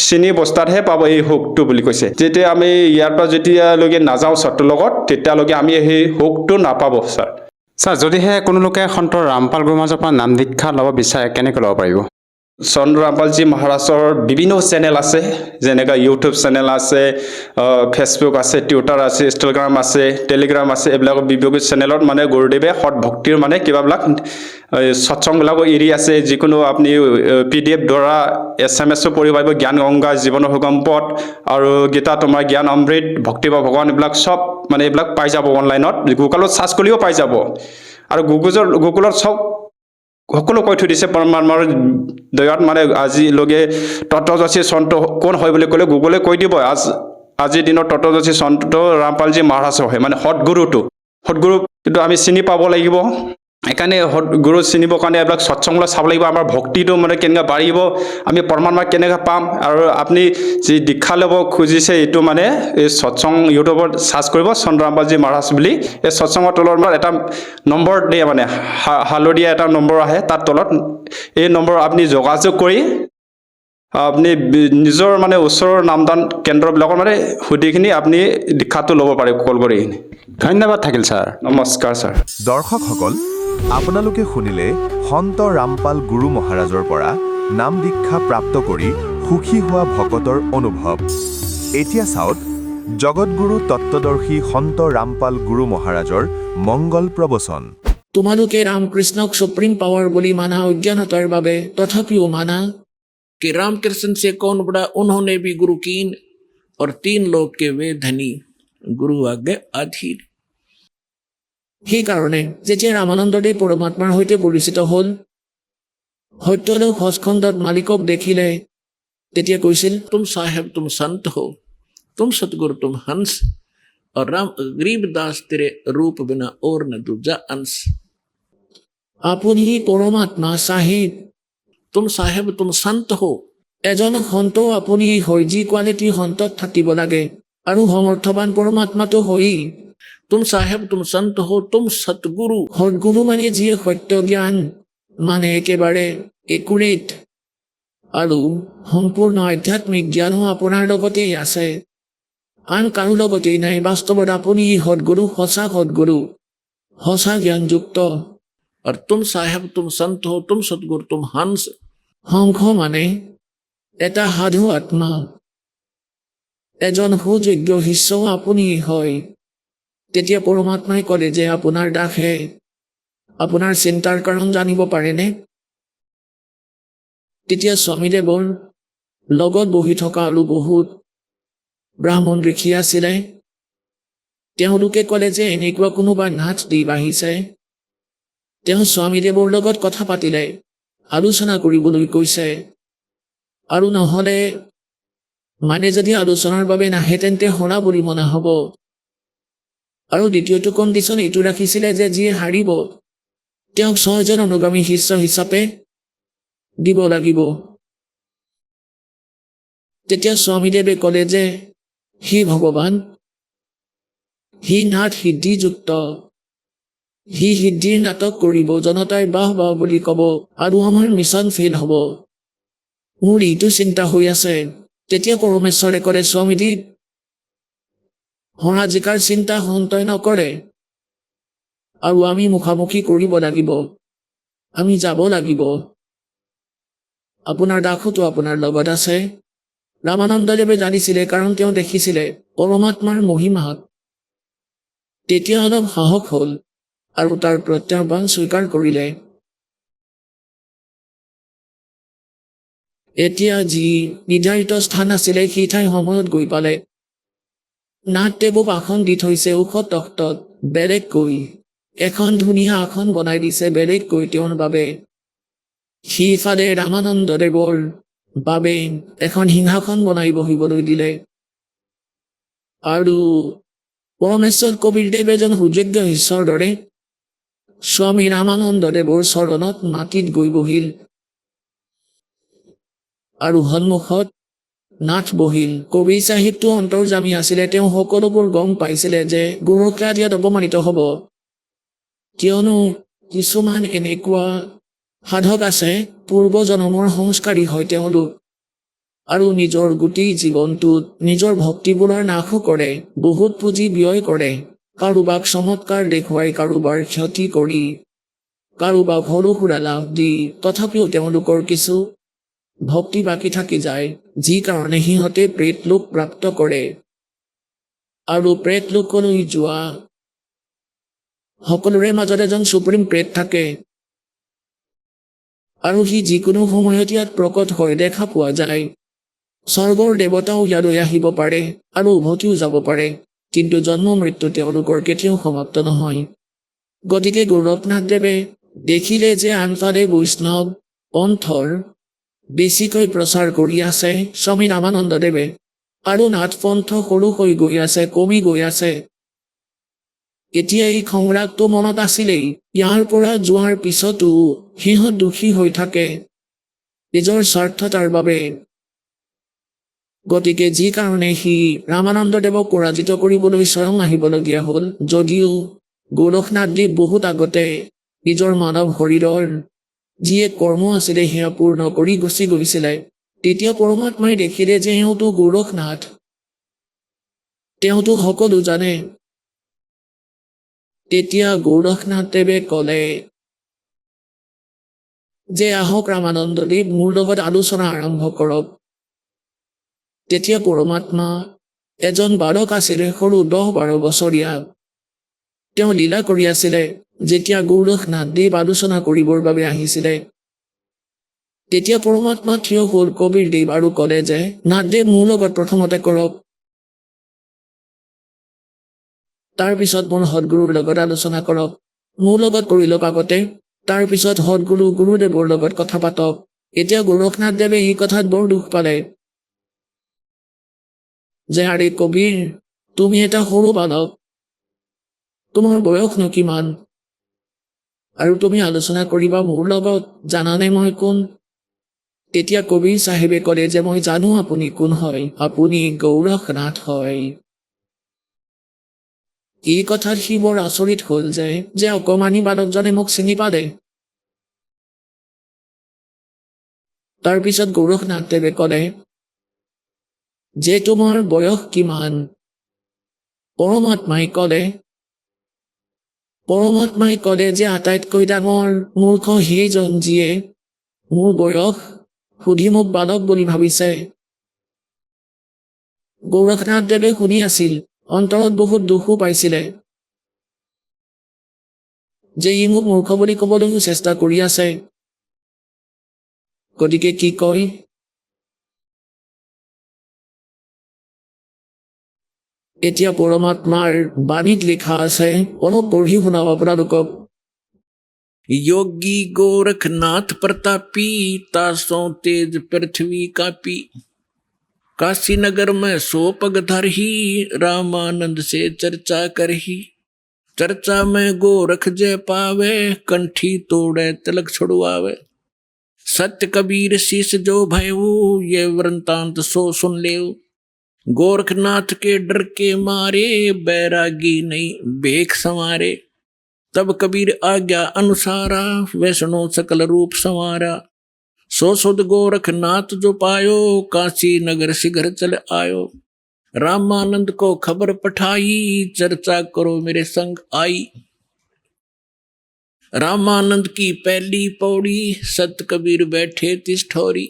চেনি বস্তাতহে পাব এই সুখটো বুলি কৈছে। যেতিয়া আমি ইয়াৰ পৰা যেতিয়ালৈকে নাযাওঁ সত্যৰ লগত, তেতিয়ালৈকে আমি সেই সুখটো নাপাব ছাৰ। ছাৰ, যদিহে কোনো লোকে সন্ত ৰামপাল গুৰু মহাৰাজৰ পৰা নাম দীক্ষা ল'ব বিচাৰে, কেনেকৈ ল'ব পাৰিব? চন্দ্ৰ ৰামপালজী মহাৰাজৰ বিভিন্ন চেনেল আছে, যেনেকৈ ইউটিউব চেনেল আছে, ফেচবুক আছে, টুইটাৰ আছে, ইনষ্টাগ্ৰাম আছে, টেলিগ্ৰাম আছে। এইবিলাকৰ বিভিন্ন চেনেলত মানে গুৰুদেৱে সৎ ভক্তিৰ মানে কিবাবিলাক সৎসংগবিলাকো এৰি আছে। যিকোনো আপুনি PDF দ্বাৰা SMS পঢ়িব পাৰিব, জ্ঞান গংগা, জীৱনৰ সুগম পথ আৰু গীতা তোমাৰ জ্ঞান অমৃত, ভক্তি বা ভগৱান, এইবিলাক চব মানে এইবিলাক পাই যাব অনলাইনত। গুগলত চাৰ্চ কৰিলেও পাই যাব। আৰু গুগলত চব সকলো কৈ থৈ দিছে পৰমাত্মাৰ দয়াত। মানে আজিলৈকে তত্ত্বদৰ্শী সন্ত কোন হয় বুলি ক'লে গুগলে কৈ দিব, আজিৰ দিনত তত্ত্বদৰ্শী সন্ত ৰামপালজী মহাৰাজ হয়, মানে সৎগুৰুটো। সৎগুৰুটো আমি চিনি পাব লাগিব। সেইকাৰণে সৎগুৰু চিনিবৰ কাৰণে এইবিলাক সৎসংগ চাব লাগিব। আমাৰ ভক্তিটো মানে কেনেকৈ বাঢ়িব, আমি পৰমাত্মা কেনেকৈ পাম। আৰু আপুনি যি দীক্ষা ল'ব খুজিছে, এইটো মানে এই সৎসংগ ইউটিউবত চাৰ্চ কৰিব, চন্দ্ৰ ৰামপালজী মহাৰাজ বুলি। এই সৎসংগৰ তলত এটা নম্বৰ দিয়ে, মানে হালধীয়া এটা নম্বৰ আহে, তাৰ তলত এই নম্বৰ আপুনি যোগাযোগ কৰি আপুনি নিজৰ মানে ওচৰৰ নামদান কেন্দ্ৰবিলাকৰ মানে সুধিখিনি আপুনি দীক্ষাটো ল'ব পাৰে কল কৰি। ধন্যবাদ থাকিল ছাৰ। নমস্কাৰ ছাৰ। দৰ্শকসকল, আপোনালোকে শুনিলে সন্ত ৰামপাল গুৰু মহাৰাজৰ পৰা নাম দীক্ষা প্ৰাপ্ত কৰি সুখী হোৱা ভকতৰ অনুভৱ। এতিয়া চাওক জগতগুৰু তত্ত্বদৰ্শী সন্ত ৰামপাল গুৰু মহাৰাজৰ মংগল প্ৰবচন। তোমালোকে रामकृष्णक सुप्रीम पावर बोली माना अज्ञानतार बाबे, तथापिও माना कि रामकृष्ण से कौन बड़ा, उन्होंने भी गुरु कीन और 3 लोक के वे धनी, गुरु आज्ञा अधीर। সেইকাৰণে যেতিয়া ৰামানন্দদেৱ পৰমাত্মাৰ সৈতে পৰিচিত হ'ল, সত্যলোক হস্কন্দত মালিকক দেখিলে, তেতিয়া কৈছিল, তুম साहेब तुम संत हो, तुम सतगुरु तुम हंस, और राम गरीबदास तेरे रूप बिना और न दूजा अंश। আপুনি পৰমাত্মা সাহেব, তুম সাহেব তুম সন্ত হো। এজন সন্ত আপুনি হয়, যি কোৱালিটি সন্তত থাকিব লাগে, আৰু সমৰ্থবান পৰমাত্মাটো হয়। তুম সাহেব তুম সন্ত হো, তুম সতগুৰু। সৎগুৰু মানে যিয়ে সত্য জ্ঞান, মানে একেবাৰে একুৰেট আৰু সম্পূৰ্ণ আধ্যাত্মিক জ্ঞানো আপোনাৰ লগতেই আছে, আন কাৰো লগতেই নাই। বাস্তৱত আপুনি সৎগুৰু, সঁচা সৎগুৰু, সঁচা জ্ঞানযুক্ত। और तुम साहेब तुम संत हो, तुम सतगुरु तुम हंस। হংস মানে এটা সাধু আত্মা, এজন সুযোগ্য শিষ্য আপুনি হয়। তেতিয়া পৰমাত্মাই ক'লে যে আপোনাৰ দাসে আপোনাৰ চিন্তাৰ কাৰণ জানিব পাৰেনে? তেতিয়া স্বামীদেৱৰ লগত বহি থকা আৰু বহুত ব্ৰাহ্মণ ঋষি আছিলে। তেওঁলোকে ক'লে যে এনেকুৱা কোনোবা নাচ দি বাঢ়িছে। তেওঁ স্বামীদেৱৰ লগত কথা পাতিলে, আলোচনা কৰিবলৈ কৈছে। আৰু নহ'লে মানে যদি আলোচনাৰ বাবে নাহে, তেন্তে শুনা বুলি মনা হ'ব। আৰু দ্বিতীয়টো কণ্ডিশ্যন এইটো ৰাখিছিলে যে যিয়ে হাৰিব, তেওঁক 6 জন অনুগামী শিষ্য হিচাপে দিব লাগিব। তেতিয়া স্বামীদেৱে ক'লে যে হে ভগৱান, হে নাথ সিদ্ধিযুক্ত, সি সিদ্ধিৰ নাটক কৰিব, জনতাই বাহ বাহ বুলি ক'ব আৰু আমাৰ মিছন ফেইল হ'ব। মোৰ এইটো চিন্তা হৈ আছে। তেতিয়া পৰমেশ্বৰে ক'লে, স্বামীজি, হৰা জিকাৰ চিন্তা সন্তই নকৰে আৰু আমি মুখামুখি কৰিব লাগিব, আমি যাব লাগিব। আপোনাৰ দাসোতো আপোনাৰ লগত আছে। ৰামানন্দদেৱে জানিছিলে, কাৰণ তেওঁ দেখিছিলে পৰমাত্মাৰ মহিমাত। তেতিয়া অলপ সাহস হ'ল আৰু তাৰ প্ৰত্যাহ্বান স্বীকাৰ কৰিলে। এতিয়া যি নিৰ্ধাৰিত স্থান আছিলে সেই ঠাই সময়ত গৈ পালে। নাথদেৱক আসন দি থৈছে ওখ তখ্তত বেলেগকৈ। এখন ধুনীয়া আসন বনাই দিছে বেলেগকৈ তেওঁৰ বাবে। সিফালে ৰামানন্দদেৱৰ বাবে এখন সিংহাসন বনাই বহিবলৈ দিলে। আৰু পৰমেশ্বৰ কবিৰদেৱ এজন সুযোগ্য ঈশ্বৰৰ দৰে স্বামী ৰামানন্দদেৱৰ চৰণত মাটিত গৈ বহিল আৰু সন্মুখত নাথ বহিল। কবিৰ চাহিবটো অন্তৰ্যামী আছিলে। তেওঁ সকলোবোৰ গম পাইছিলে যে গোৰখনাথ ইয়াত অপমানিত হ'ব, কিয়নো কিছুমান এনেকুৱা সাধক আছে, পূৰ্বজন্মৰ সংস্কাৰী হয় তেওঁলোক, আৰু নিজৰ গোটেই জীৱনটোত নিজৰ ভক্তিবোৰৰ নাশো কৰে, বহুত পুঁজি ব্যয় কৰে, কাৰোবাক চমৎকাৰ দেখুৱাই, কাৰোবাৰ ক্ষতি কৰি, কাৰোবাক সৰু সুৰা লাভ দি, তথাপিও তেওঁলোকৰ কিছু ভক্তি বাকী থাকি যায়, যি কাৰণে সিহঁতে প্ৰেত লোক প্ৰাপ্ত কৰে। আৰু প্ৰেত লোকলৈ যোৱা সকলোৰে মাজত এজন সুপ্ৰিম প্ৰেত থাকে, আৰু সি যিকোনো সময়ত ইয়াত প্ৰকট হৈ দেখা পোৱা যায়। স্বৰ্গৰ দেৱতাও ইয়ালৈ আহিব পাৰে আৰু উভতিও যাব পাৰে, কিন্তু জন্ম মৃত্যু তেওঁলোকৰ কেতিয়াও সমাপ্ত নহয়। গতিকে গোৰখনাথদেৱে দেখিলে যে আনফালে বৈষ্ণৱ পন্থৰ বেছিকৈ প্ৰচাৰ কৰি আছে স্বামী ৰামানন্দদেৱে, আৰু নাথ পন্থ সৰু হৈ গৈ আছে, কমি গৈ আছে। এতিয়া এই সংৰাগটো মনত আছিলেই। ইয়াৰ পৰা যোৱাৰ পিছতো সিহঁত দুখী হৈ থাকে নিজৰ স্বাৰ্থতাৰ বাবে। গতিকে যি কাৰণে সি ৰামানন্দদেৱক পৰাজিত কৰিবলৈ স্বয়ং আহিবলগীয়া হ'ল। যদিও গোৰখনাথদেৱ বহুত আগতে নিজৰ মানৱ শৰীৰৰ যি এক কৰ্ম আছিলে সেয়া পূৰ্ণ কৰি গুচি গৈছিলে, তেতিয়া পৰমাত্মাই দেখিলে যে এওঁতো গোৰখনাথ, তেওঁতো সকলো জানে। তেতিয়া গোৰখনাথদেৱে ক'লে যে আহক ৰামানন্দদেৱ, মোৰ লগত আলোচনা আৰম্ভ কৰক। তেতিয়া পৰমাত্মা এজন বালক আছিলে, সৰু 10-12 বছৰীয়া। তেওঁ লীলা কৰি আছিলে। যেতিয়া গোৰখনাথদেৱ আলোচনা কৰিবৰ বাবে আহিছিলে, তেতিয়া পৰমাত্মা থিয় হ'ল কবিৰদেৱ আৰু ক'লে যে নাথদেৱ, মোৰ লগত প্ৰথমতে কৰক, তাৰপিছত মোৰ সদগুৰুৰ লগত আলোচনা কৰক। মোৰ লগত কৰি লওক আগতে, তাৰপিছত সদগুৰু গুৰুদেৱৰ লগত কথা পাতক। এতিয়া গোৰখনাথদেৱে এই কথাত বৰ দুখ পালে যে আৰে কবিৰ, তুমি এটা সৰু বালক, তোমাৰ বয়সনো কিমান, আৰু তুমি আলোচনা কৰিবা মোৰ লগত, জানানে মই কোন? তেতিয়া কবিৰ চাহেবে ক'লে যে মই জানো আপুনি কোন হয়, আপুনি গোৰখনাথ হয়। এই কথাত সি বৰ আচৰিত হ'ল যে অকমানি বালকজনে মোক চিনি পালে। তাৰপিছত গোৰখনাথদেৱে ক'লে যে তোমাৰ বয়স কিমান? পৰমাত্মাই ক'লে যে আটাইতকৈ ডাঙৰ মূৰ্খ সেইজন যিয়ে মোৰ বয়স সুধি মোক বালক বুলি ভাবিছে। গোৰখনাথদেৱে শুনি আছিল, অন্তৰত বহুত দুখো পাইছিলে যে ই মোক মূৰ্খ বুলি ক'বলৈও চেষ্টা কৰি আছে। গতিকে কি কয়? এতিয়া পৰমাত্মাৰ বাণীত লিখা আছে, অলপ পঢ়ি শুনাও আপোনালোকক। योगी गोरखनाथ प्रतापी, तासों तेज पृथ्वी कापी, काशी नगर में सो पग धरही, रामानंद से चर्चा करही। चर्चा में गोरख जय पावे, कंठी तोड़े तिलक छुड़वावे। सत्य कबीर शीश जो भयऊ, ये वृंतांत सो सुन लेऊ। गोरखनाथ के डर के मारे, बैरागी नहीं भेख संवारे। तब कबीर आज्ञा अनुसारा वैष्णो सकल रूप संवारा। सो सुध गोरखनाथ जो पायो काशी नगर शिखर चल आयो। रामानंद को खबर पठाई चर्चा करो मेरे संग आई। रामानंद की पहली पौड़ी सत कबीर बैठे तिस ठौरी।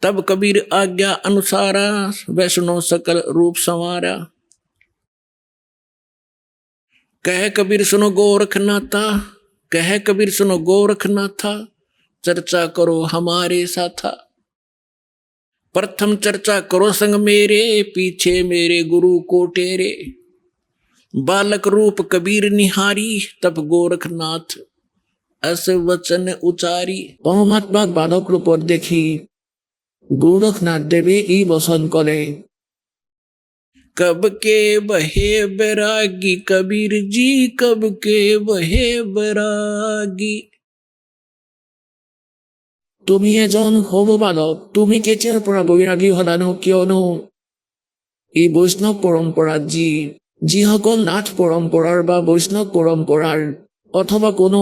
तब कबीर आज्ञा अनुसारा वैष्णो सकल रूप संवारा। कह कबीर सुनो गोरखनाथा, कह कबीर सुनो गोरखनाथा, चर्चा करो हमारे साथा। प्रथम चर्चा करो संग मेरे, पीछे मेरे गुरु को टेरे। बालक रूप कबीर निहारी, तब गोरखनाथ ऐसे वचन उचारी। परमात्मा बालक रूप देखी गोरखनाथ देवी ई वचन करे। कब के बहे बैरागी कबीर जी, कब के बहे बैरागी। তুমি এজন সৰু বালক, তুমি কেতিয়াৰ পৰা বৈৰাগী হলানো কিয়নো এই বৈষ্ণৱ পৰম্পৰাত যিসকল নাথ পৰম্পৰাৰ বা বৈষ্ণৱ পৰম্পৰাৰ অথবা কোনো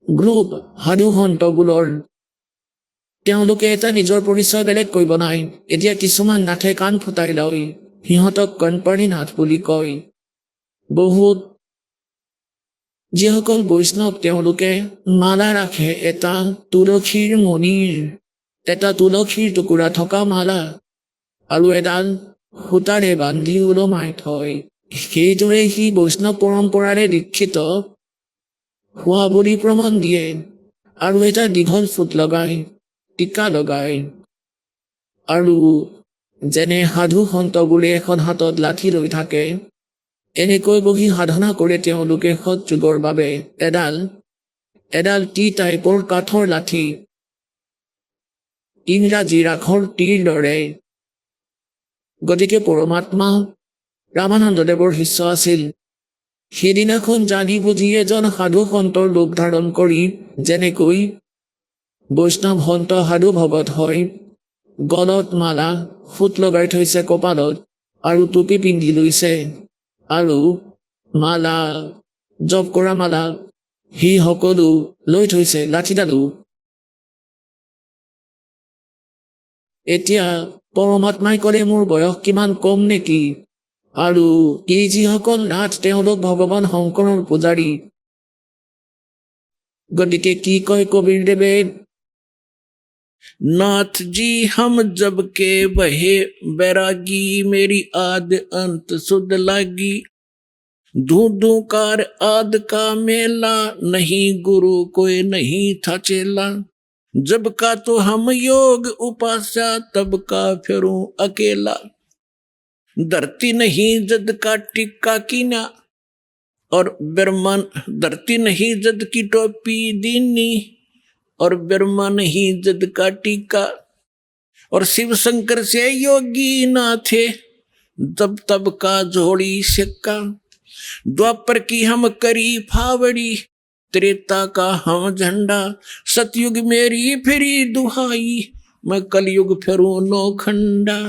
গ্ৰুপ সাধু সন্তবোৰৰ তেওঁলোকে এটা নিজৰ পৰিচয় বেলেগকৈ বনায়। এতিয়া কিছুমান নাথে কাণ ফুটাই লয়, সিহঁতক কণপাৰী নাথ বুলি কয়। বহুত যিসকল বৈষ্ণৱ তেওঁলোকে মালা ৰাখে, এটা তুলসীৰ মণিৰ এটা তুলসীৰ টুকুৰা থকা মালা আৰু এডাল সূতাৰে বান্ধি ওলমাই থয়। সেইদৰে সি বৈষ্ণৱ পৰম্পৰাৰে দীক্ষিত হোৱা বুলি প্ৰমাণ দিয়ে আৰু এটা দীঘল ফুট লগায়, টিকা লগায়। আৰু যেনে সাধু সন্তবোৰে এখন হাতত লাঠি লৈ থাকে, এনেকৈ বহি সাধনা কৰে তেওঁলোকে সৎ যুগৰ বাবে। এডাল টি টাইপৰ কাঠৰ লাঠি, ইংৰাজীৰ আখৰ টিৰ দৰে। গতিকে পৰমাত্মা ৰামানন্দদেৱৰ শিষ্য আছিল। সেইদিনাখন জানি বুজি এজন সাধু সন্তৰ ৰূপ ধাৰণ কৰি যেনেকৈ বৈষ্ণৱ সন্ত সাধু ভগত হয়, গলত মালা ফুট লগাই থৈছে কপালত আৰু টুপি পিন্ধি লৈছে আৰু মালা জপ কৰা মালা সি সকলো লৈ থৈছে লাঠিডালো। এতিয়া পৰমাত্মাই ক'লে মোৰ বয়স কিমান কম নেকি, আৰু এই যিসকল নাথ তেওঁলোক ভগৱান শংকৰৰ পূজাৰী। গতিকে কি কয় কবীৰদেৱে, नाथ जी हम जब के बहे बैरागी, मेरी आद अंत सुध लागी। धूकार आद का मेला, नहीं गुरु कोई नहीं था चेला। जब का तो हम योग उपास्या, तब का फिरूं अकेला। धरती नहीं जद का टिक्का कीना, और ब्रह्मन धरती नहीं जद की टोपी दीनी, और ब्रह्मा नहीं जद का टीका। और शिव शंकर से योगी ना थे, तब का जोड़ी सिक्का। द्वापर की हम करी फावड़ी, त्रेता का हम झंडा। सतयुग मेरी फिरी दुहाई, मैं कलयुग फिरूं नौखंडा।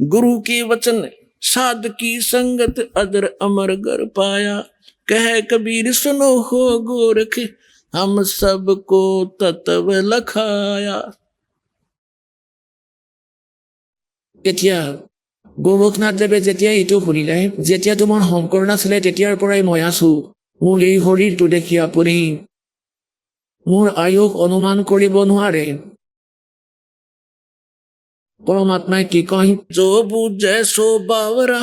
गुरु के वचन साध की संगत, अदर अमर गर पाया। कह कबीर सुनो हो गोरख, हम सबको तत्व लखाया। এতিয়া গোৰখনাথ দেৱে যেতিয়া এইটো শুনিলে, যেতিয়া তোমাৰ শংকৰ নাছিলে তেতিয়াৰ পৰাই মই আছো, মোৰ এই শৰীৰটো দেখি আপুনি মোৰ আয়ুস অনুমান কৰিব নোৱাৰে। परमात्मा की कहीं जो बुझे सो बावरा,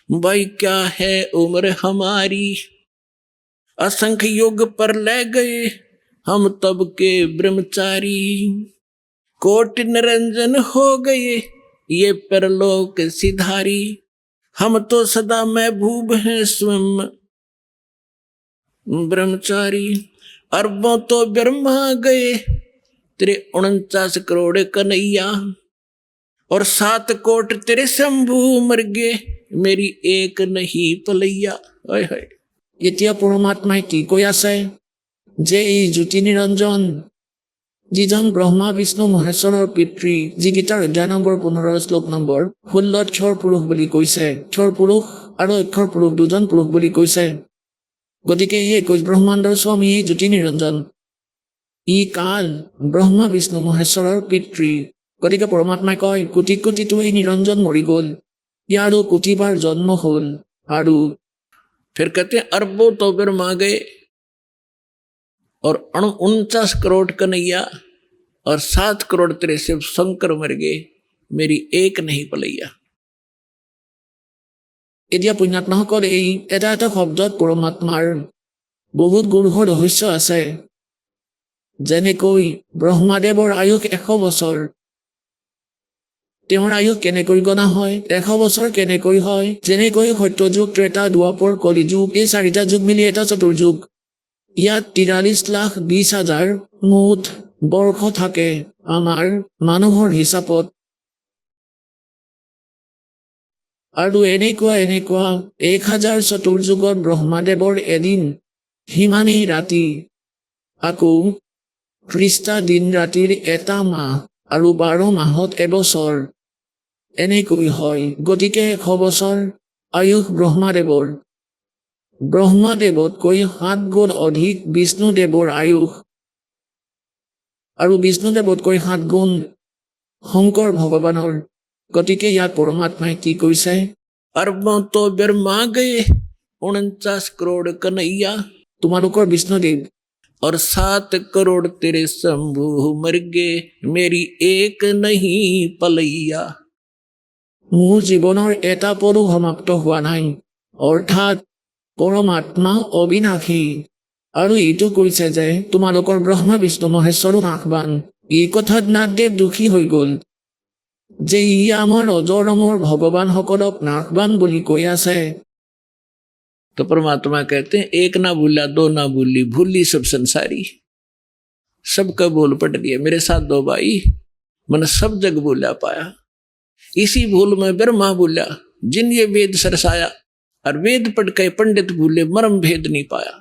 भाई क्या है उम्र हमारी। असंख्य युग पर ले गए हम तब के ब्रह्मचारी, कोट निरंजन हो गए ये परलोक सिधारी। हम तो सदा महबूब हैं स्वयं ब्रह्मचारी, अरबों तो ब्रह्मा गए तेरे 49 करोड़ कन्हैया, और 7 कोट तेरे शंभू मर गए मेरी एक नहीं पलैया। हाय हाय। এতিয়া পৰমাত্মাই কি কৈ আছে যে এই জ্যোতি নিৰঞ্জন যিজন ব্ৰহ্মা বিষ্ণু মহেশ্বৰৰ পিতৃ, যি গীতাৰ অধ্যায় নম্বৰ 15 শ্লোক নম্বৰ 16 অক্ষৰ পুৰুষ বুলি কৈছে। অক্ষৰ পুৰুষ আৰু অক্ষৰ পুৰুষ দুজন পুৰুষ বুলি কৈছে। গতিকে এই 21 ব্ৰহ্মাণ্ডৰ স্বামী এই জ্যোতি নিৰঞ্জন ই কাল ব্ৰহ্মা বিষ্ণু মহেশ্বৰৰ পিতৃ গতিকে পৰমাত্মাই কয় কোটি কোটিটো এই নিৰঞ্জন মৰি গ'ল ইয়াৰো কোটিবাৰ জন্ম হ'ল আৰু फिर कहते हैं अरबों तो फिर माँ गए और 49 करोड़ कन्हैया और 7 करोड़ तेरे शिव शंकर मर गए मेरी एक नहीं पलैया এতিয়া পুণ্যাত্মাসকল এই এটা এটা শব্দত পৰমাত্মাৰ বহুত গূঢ় ৰহস্য আছে যেনেকৈ ব্ৰহ্মাদেৱৰ আয়ুস 100 বছৰ তেওঁৰ আয়ুস কেনেকৈ গণনা হয় 100 বছৰ কেনেকৈ হয় যেনেকৈ সত্যযুগ ত্ৰেতা দ্বাপৰ কলিযুগ এই চাৰিটা যুগ মিলি এটা চতুৰ্যুগ ইয়াত 43,20,000 মুঠ বৰ্ষ থাকে আমাৰ মানুহৰ হিচাপত আৰু এনেকুৱা 1000 চতুৰ্যুগত ব্ৰহ্মাদেৱৰ এদিন সিমানেই ৰাতি আকৌ 30টা দিন ৰাতিৰ এটা মাহ আৰু 12 মাহত এবছৰ এনেকৈ হয় গতিকে 100 বছৰ আয়ুস ব্ৰহ্মাদেৱতকৈ 7 গুণ অধিক বিষ্ণুদেৱৰ আয়ুস আৰু বিষ্ণুদেৱতকৈ 7 গুণ শংকৰ ভগৱানৰ গতিকে ইয়াত পৰমাত্মাই কি কৈছে अरबों तो ब्रह्मा गए 49 करोड़ कन्हैया তোমালোকৰ বিষ্ণুদেৱ और 7 करोड़ तेरे शंभु मर गए मेरी एक नहीं पलैया মোৰ জীৱনৰ এটা পৰো সমাপ্ত হোৱা নাই অৰ্থাৎ পৰমাত্মা অবিনাশী আৰু এইটো কৈছে যে তোমালোকৰ ব্ৰহ্মা বিষ্ণু মহেশ্বৰো নাশবান এই কথাত নাগদেৱ দুখী হৈ গ'ল যে ই আমাৰ অজৰ অমৰ ভগৱানসকলক নাশবান বুলি কৈ আছে तो परमात्मा कहते हैं एक ना भूला दो ना भूली भूली सब संसारी सबका बोल पट दिया मेरे साथ 2 भाई मैंने सब जग भूला पाया इसी भूल में ब्रह्मा भूला जिन ये वेद सरसाया और वेद पढ़ के पंडित भूले मर्म भेद नहीं पाया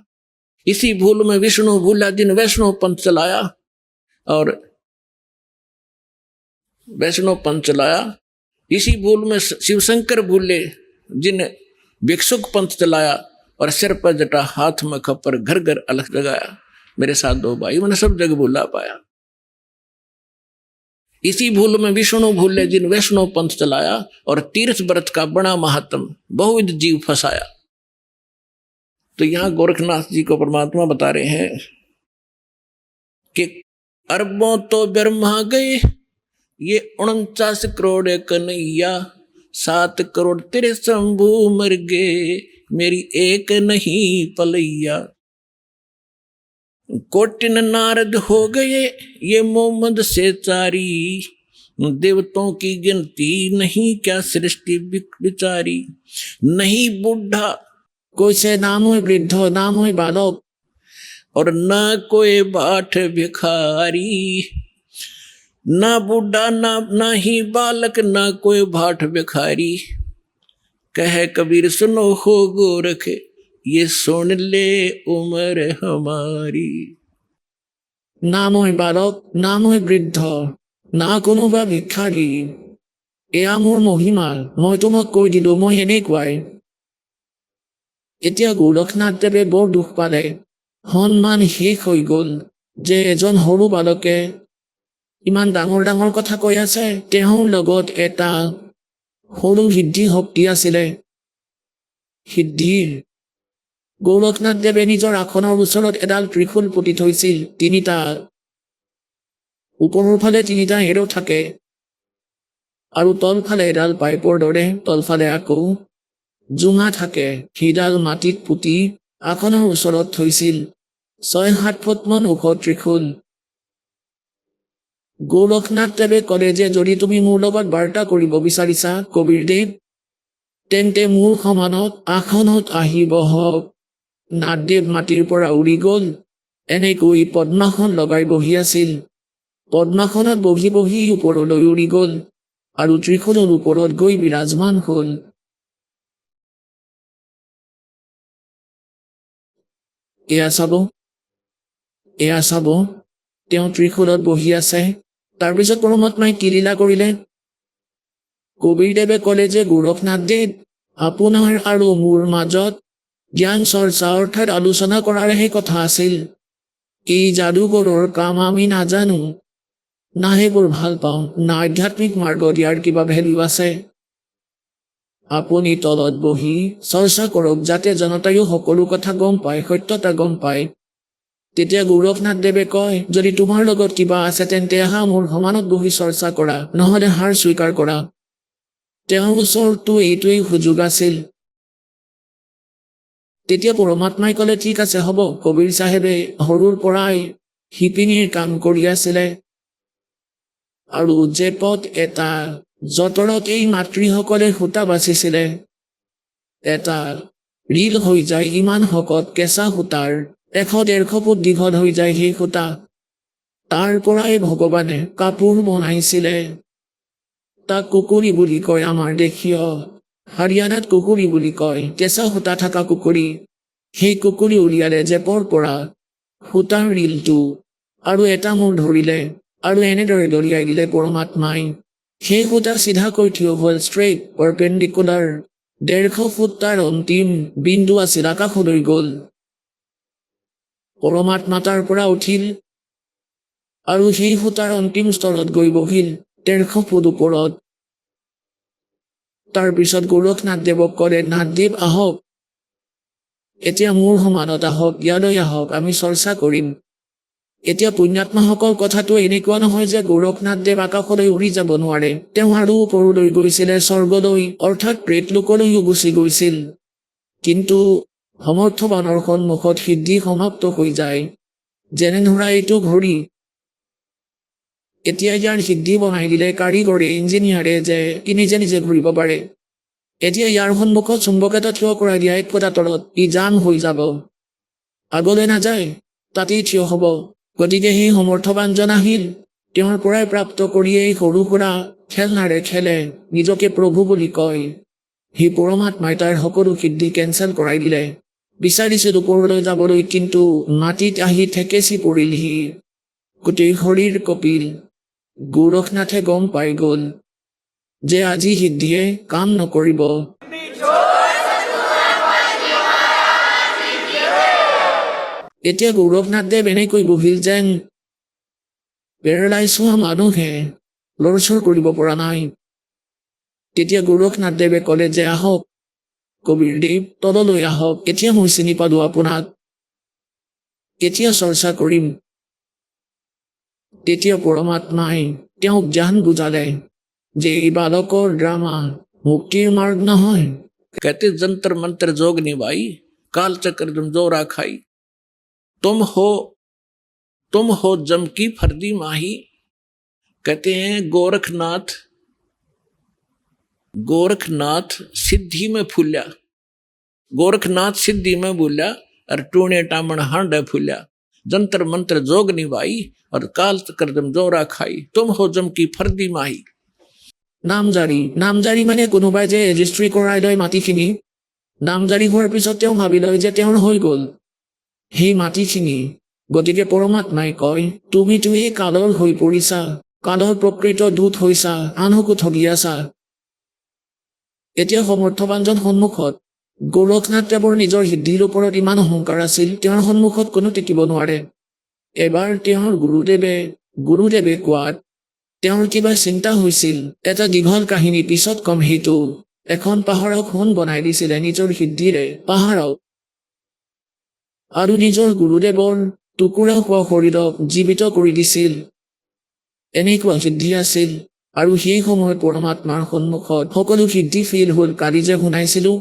इसी भूल में विष्णु भूला जिन वैष्णव पंथ चलाया और वैष्णव पंथ चलाया इसी भूल में शिव शंकर भूले जिन भिक्षुक पंथ चलाया और सिर पर जटा हाथ में खप्पर घर घर अलग जगाया मेरे साथ 2 भाई मैंने सब जगह भूला पाया इसी भूल में विष्णु भूले जिन वैष्णव पंथ चलाया और तीर्थ व्रत का बड़ा महात्म बहुविध जीव फंसाया तो यहाँ गोरखनाथ जी को परमात्मा बता रहे हैं कि अरबों तो ब्रह्मा गए ये 49 करोड़ कन्हैया 7 करोड़ तेरे शंभु मर गए मेरी एक नहीं पलैया कोटिन नारद हो गए ये मोहम्मद से चारी देवताओं की गिनती नहीं क्या सृष्टि बिचारी नहीं बूढ़ा कोई से नाम हो वृद्ध नाम हो बालक और ना कोई बाट भिखारी ना बूढ़ा ना ही बालक ना कोई भाट भिखारी कह कबीर सुनो हो गोरख ये सुन ले उम्र हमारी ना মই বালক না মই বৃদ্ধ না কোনোবা ভিক্ষাৰী এয়া মোৰ মহিমা মই তোমাক কৈ দিলো মই এনেকুৱাই এতিয়া গোৰখনাথদেৱে বৰ দুখ পালে সন্মান শেষ হৈ গ'ল যে এজন সৰু বালকে ইমান ডাঙৰ ডাঙৰ কথা কৈ আছে তেওঁৰ লগত এটা সৰু সিদ্ধি শক্তি আছিলে সিদ্ধিৰ গোৰখনাথদেৱে নিজৰ আসনৰ ওচৰত এডাল ত্ৰিশূল পুতি থৈছিল 3টা ওপৰৰ ফালে 3টা হেৰো থাকে আৰু তলফালে এডাল পাইপৰ দৰে তলফালে আকৌ জোঙা থাকে সিডাল মাটিত পুতি আসনৰ ওচৰত থৈছিল 6-7 ফুটমান ওখ ত্ৰিশূল গোৰখনাথদেৱে ক'লে যে যদি তুমি মোৰ লগত বাৰ্তা কৰিব বিচাৰিছা কবিৰদেৱ তেন্তে মোৰ সমানত আসনত আহি বহক নাথদেৱ মাটিৰ পৰা উৰি গ'ল এনেকৈ পদ্মাসন লগাই বহি আছিল পদ্মাসনত বহি বহি ওপৰলৈ উৰি গ'ল আৰু ত্ৰিশূলৰ ওপৰত গৈ বিৰাজমান হ'ল এয়া চাব তেওঁ ত্ৰিশূলত বহি আছে তাৰপিছত পৰমাত্মাই কি লীলা কৰিলে কবিৰদেৱে ক'লে যে গোৰখনাথদেৱ আপোনাৰ আৰু মোৰ মাজত জ্ঞান চৰ্চা অৰ্থাৎ আলোচনা কৰাৰহে কথা আছিল। এই যাদুকৰৰ কাম আমি নাজানো, না সেইবোৰ ভাল পাওঁ, না আধ্যাত্মিক মাৰ্গত ইয়াৰ কিবা ভেলু আছে। আপুনি তলত বহি চৰ্চা কৰক যাতে জনতায়ো সকলো কথা গম পায়, সত্যতা গম পায়। তেতিয়া গৌৰৱনাথদেৱে কয়, যদি তোমাৰ লগত কিবা আছে তেন্তে আহা মোৰ সমানত বহি চৰ্চা কৰা, নহলে হাৰ স্বীকাৰ কৰা। তেওঁৰ ওচৰতো এইটোৱেই সুযোগ আছিল। তেতিয়া পৰমাত্মাই ক'লে, ঠিক আছে হ'ব। কবিৰ চাহেবে সৰুৰ পৰাই শিপিনীৰ কাম কৰি আছিলে আৰু জেপত এটা যঁতৰত এই মাতৃসকলে সূতা বাচিছিলে। এটা ৰীল হৈ যায় ইমান শকত কেঁচা সূতাৰ, 100-150 ফুট দীঘল হৈ যায় সেই সূতা। তাৰ পৰাই ভগৱানে কাপোৰ বনাইছিলে। তাক কুকুৰী বুলি কয় আমাৰ দেশীয় হাৰিয়ানাত কুকুৰী বুলি কয়, কেঁচা সূতা থকা কুকুৰী। সেই কুকুৰী উলিয়ালে জেপৰ পৰা সূতাৰ ৰীলটো আৰু এটা মূৰ ধৰিলে আৰু এনেদৰে দলিয়াই দিলে পৰমাত্মাই। সেই সূতা চিধাকৈ থিয় হ'ল, ষ্ট্ৰেইট পাৰপেণ্ডিকুলাৰ। 150 ফুট তাৰ অন্তিম বিন্দু আছিল, আকাশলৈ গ'ল। পৰমাত্মা তাৰ পৰা উঠিল আৰু সেই সূতাৰ অন্তিম স্তৰত গৈ বহিল 150 ফুট ওপৰত। তাৰপিছত গোৰখনাথদেৱক ক'লে, নাথদেৱ আহক, এতিয়া মোৰ সমানত আহক, ইয়ালৈ আহক, আমি চৰ্চা কৰিম। এতিয়া পুণ্যাত্মাসকল কথাটো এনেকুৱা নহয় যে গোৰখনাথদেৱ আকাশলৈ উৰি যাব নোৱাৰে। তেওঁ আৰু ওপৰলৈ গৈছিলে, স্বৰ্গলৈ অৰ্থাৎ প্ৰেত লোকলৈও গুচি গৈছিল। কিন্তু সমৰ্থবানৰ সন্মুখত সিদ্ধি সমাপ্ত হৈ যায়। যেনে ধৰা এইটো ঘড়ী, এতিয়া ইয়াৰ সিদ্ধি বনাই দিলে কাৰিকৰে, ইঞ্জিনিয়াৰে যে নিজে নিজে ঘূৰিব পাৰে। এতিয়া ইয়াৰ সন্মুখত চুম্বক এটা থিয় কৰাই দিয়া 1 ফুট আঁতৰত, ই জাম হৈ যাব, আগলৈ নাযায়, তাতেই থিয় হ'ব। গতিকে সেই সমৰ্থবানজন আহিল, তেওঁৰ পৰাই প্ৰাপ্ত কৰি এই সৰু সুৰা খেলনাৰে খেলে, নিজকে প্ৰভু বুলি কয়। সি পৰমাত্মাই তাৰ সকলো সিদ্ধি কেঞ্চেল কৰাই দিলে। বিচাৰিছিল ওপৰলৈ যাবলৈ, কিন্তু মাটিত আহি ঠেকেচি পৰিল সি। গোটেই শৰীৰ কঁপিল। গোৰখনাথে গম পাই গ'ল যে আজি সিদ্ধিয়ে কাম নকৰিব। এতিয়া গৌৰৱনাথদেৱ এনেকৈ বহিল যেন পেৰালাইজ হোৱা মানুহে লৰচৰ কৰিব পৰা নাই। তেতিয়া গোৰখনাথদেৱে ক'লে যে আহক কবিৰদেৱ, তললৈ আহক, এতিয়া মই চিনি পালোঁ আপোনাক, এতিয়া চৰ্চা কৰিম। তেতিয়া পৰমাত্মাই তেওঁক জ্ঞান বুজালে যে এই বালকৰ ড্ৰামা মুক্তিৰ মাৰ্গ নহয়। कहते जंतर मंत्र जोग निभाई, काल चक्र जोरा खाई, तुम हो जम की फर्दी माही। कहते हैं गोरखनाथ सिद्धि में फूल्या, गोरखनाथ सिद्धि में बोल्या और टूणे टामण हांड फूल्या। जंतर मंत्र जोग निभाई और काल चक्र जोरा खाई, तुम हो जम की फर्दी माही। নামজাৰি মানে কোনোবাই যে ৰেজিষ্ট্ৰি কৰাই লয় মাটিখিনি, নামজাৰি হোৱাৰ পিছত তেওঁ ভাবি লয় যে তেওঁৰ হৈ গ'ল সেই মাটিখিনি। গতিকে পৰমাত্মাই কয়, তুমিতো এই কালৰ হৈ পৰিছা, কালৰ প্ৰকৃত দূত হৈছা, আনকো ঠগি আছা। এতিয়া সমৰ্থবানজন সন্মুখত, গোৰখনাথদেৱৰ নিজৰ সিদ্ধিৰ ওপৰত ইমান অহংকাৰ আছিল, তেওঁৰ সন্মুখত কোনো টিকিব নোৱাৰে। এবাৰ তেওঁৰ গুৰুদেৱে কোৱাত তেওঁৰ কিবা চিন্তা হৈছিল। এটা দীঘল কাহিনী, পিছত কম সেইটো। এখন পাহাৰক সোণ বনাই দিছিলে নিজৰ সিদ্ধিৰে, পাহাৰক, আৰু নিজৰ গুৰুদেৱৰ টুকুৰা হোৱা শৰীৰক জীৱিত কৰি দিছিল। এনেকুৱা সিদ্ধি আছিল। আৰু সেই সময়ত পৰমাত্মাৰ সন্মুখত সকলো সিদ্ধি ফেইল হ'ল। কালি যে শুনাইছিলো,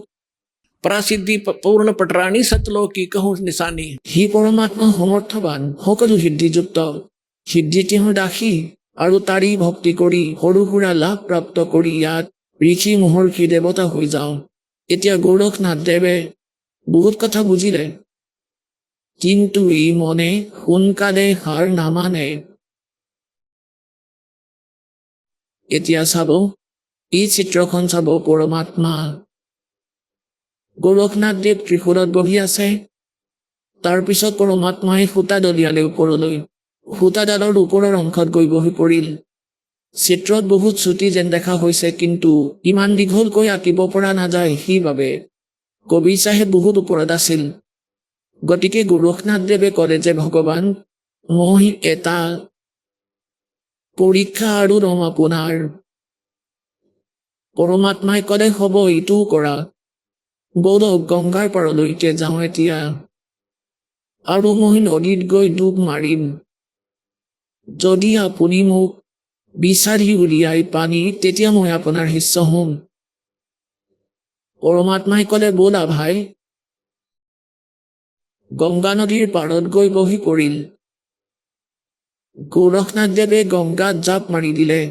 প্ৰাসিদ্ধি পূৰ্ণ পটৰাণী সতলোকি কহো নিশানী। সি পৰমাত্মা সমৰ্থবান, সকলো সিদ্ধিযুক্ত, সিদ্ধি তেওঁৰ দাসী, আৰু তাৰি ভক্তি কৰি সৰু সুৰা লাভ প্ৰাপ্ত কৰি ইয়াত ঋষি মহৰ্ষি দেৱতা হৈ যাওঁ। এতিয়া গোৰখনাথদেৱে বহুত কথা বুজিলে, কিন্তু ই মনে সোনকালে হাৰ নামানে। এতিয়া চাব, এই চিত্ৰখন চাব, পৰমাত্মা গোৰখনাথদেৱ ত্ৰিশূলত বহি আছে। তাৰপিছত পৰমাত্মাই সূতা দলিয়ালে ওপৰলৈ, সূতাডালৰ ওপৰৰ অংশত গৈ বহি পৰিল। চিত্ৰত বহুত চুটি যেন দেখা হৈছে, কিন্তু ইমান দীঘলকৈ আঁকিব পৰা নাযায় সেইবাবে কবিৰ চাহেব বহুত ওপৰত আছিল। গতিকে গোৰখনাথদেৱে ক'লে যে ভগৱান, মই এটা পৰীক্ষা আৰু ল'ম আপোনাৰ। পৰমাত্মাই ক'লে হ'ব, এইটোও কৰা। ব'লক গংগাৰ পাৰলৈকে যাওঁ এতিয়া, আৰু মই নদীত গৈ ডুব মাৰিম। যদি আপুনি মোক বিচাৰি উলিয়াই পানী, তেতিয়া মই আপোনাৰ শিষ্য হ'ম। পৰমাত্মাই ক'লে ব'লা ভাই। গংগা নদীৰ পাৰত গৈ বহি পৰিল। গোৰখনাথদেৱে গংগাত জাপ মাৰি দিলে,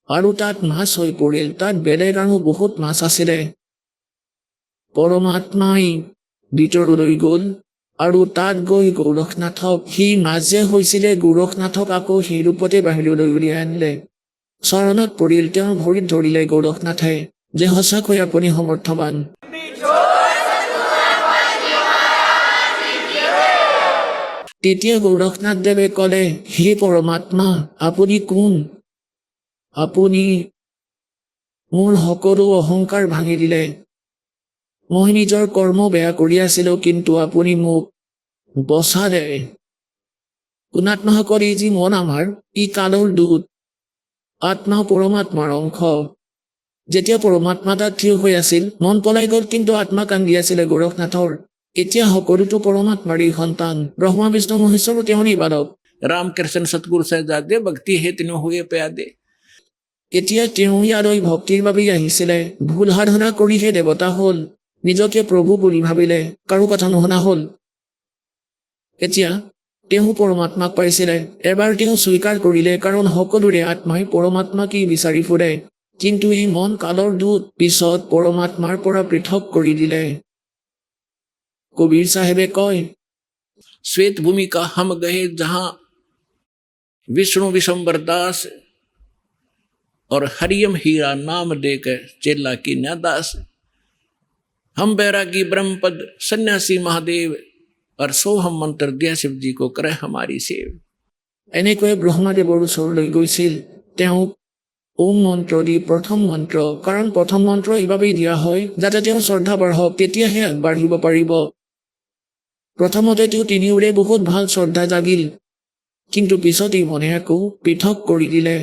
আৰু তাত মাছ হৈ পৰিল। তাত বেলেগ আৰু বহুত মাছ আছিলে। পৰমাত্মাই ভিতৰলৈ গ'ল, আৰু তাত গৈ গোৰখনাথক, সি মাছ যে হৈছিলে, গোৰখনাথক আকৌ সেই ৰূপতে বাহিৰলৈ উলিয়াই আনিলে। চৰণত পৰিল, তেওঁৰ ভৰিত ধৰিলে গোৰখনাথে যে সঁচাকৈ আপুনি সমৰ্থবান। তেতিয়া গোৰখনাথদেৱে ক'লে, হে পৰমাত্মা, আপুনি কোন? আপুনি মোৰ সকলো অহংকাৰ ভাঙি দিলে। মই নিজৰ কৰ্ম বেয়া কৰি আছিলোঁ, কিন্তু আপুনি মোক বচালে। পুণাত্মাসকল, এই যি মন আমাৰ, ই কালৰ দূত। আত্মা পৰমাত্মাৰ অংশ। যেতিয়া পৰমাত্মা তাত থিয় হৈ আছিল, মন পলাই গ'ল, কিন্তু আত্মা কান্দি আছিলে গোৰখনাথৰ। এতিয়া সকলোতো পৰমাত্মাৰ সন্তান। ব্ৰহ্মা বিষ্ণু মহেশ্বৰো তেওঁৰেই বালক। ৰামকৃষ্ণ সতগুৰু সাহেব ভক্তি হে তিনো হুয়ে প্যাদে। এতিয়া তেওঁ ইয়ালৈ ভক্তিৰ বাবেই আহিছিলে। ভুল সাধনা কৰিহে দেৱতা হ'ল। নিজকে প্ৰভু বুলি ভাবিলে, কাৰো কথা নুশুনা হ'ল। এতিয়া তেওঁ পৰমাত্মাক পাইছিলে। এবাৰ তেওঁ স্বীকাৰ কৰিলে, কাৰণ সকলোৰে আত্মাই পৰমাত্মাকেই বিচাৰি ফুৰে। কিন্তু এই মন কালৰ দূত, পিছত পৰমাত্মাৰ পৰা পৃথক কৰি দিলে। কবিৰ চাহেবে কয়, শ্বেত ভূমিকা হম গহে জহা विष्णु विशंबर दास और हरियम हीरा नाम देकर चेला की न दास। हम बैरागी ब्रह्मपद सन्यासी महादेव और सो हम मंत्र दिया शिव जी को करे हमारी सेव। এনেকৈ ব্ৰহ্মাদেৱৰ ওচৰলৈ গৈছিল। তেওঁক ওম মন্ত্ৰ দি প্ৰথম মন্ত্ৰ, কাৰণ প্ৰথম মন্ত্ৰ এইবাবেই দিয়া হয় যাতে তেওঁ শ্ৰদ্ধা বাঢ়ক, তেতিয়াহে আগবাঢ়িব পাৰিব। প্ৰথমতে তেওঁ তিনিওৰে বহুত ভাল শ্ৰদ্ধা জাগিল, কিন্তু পিছত এই মনে আকৌ পৃথক কৰি দিলে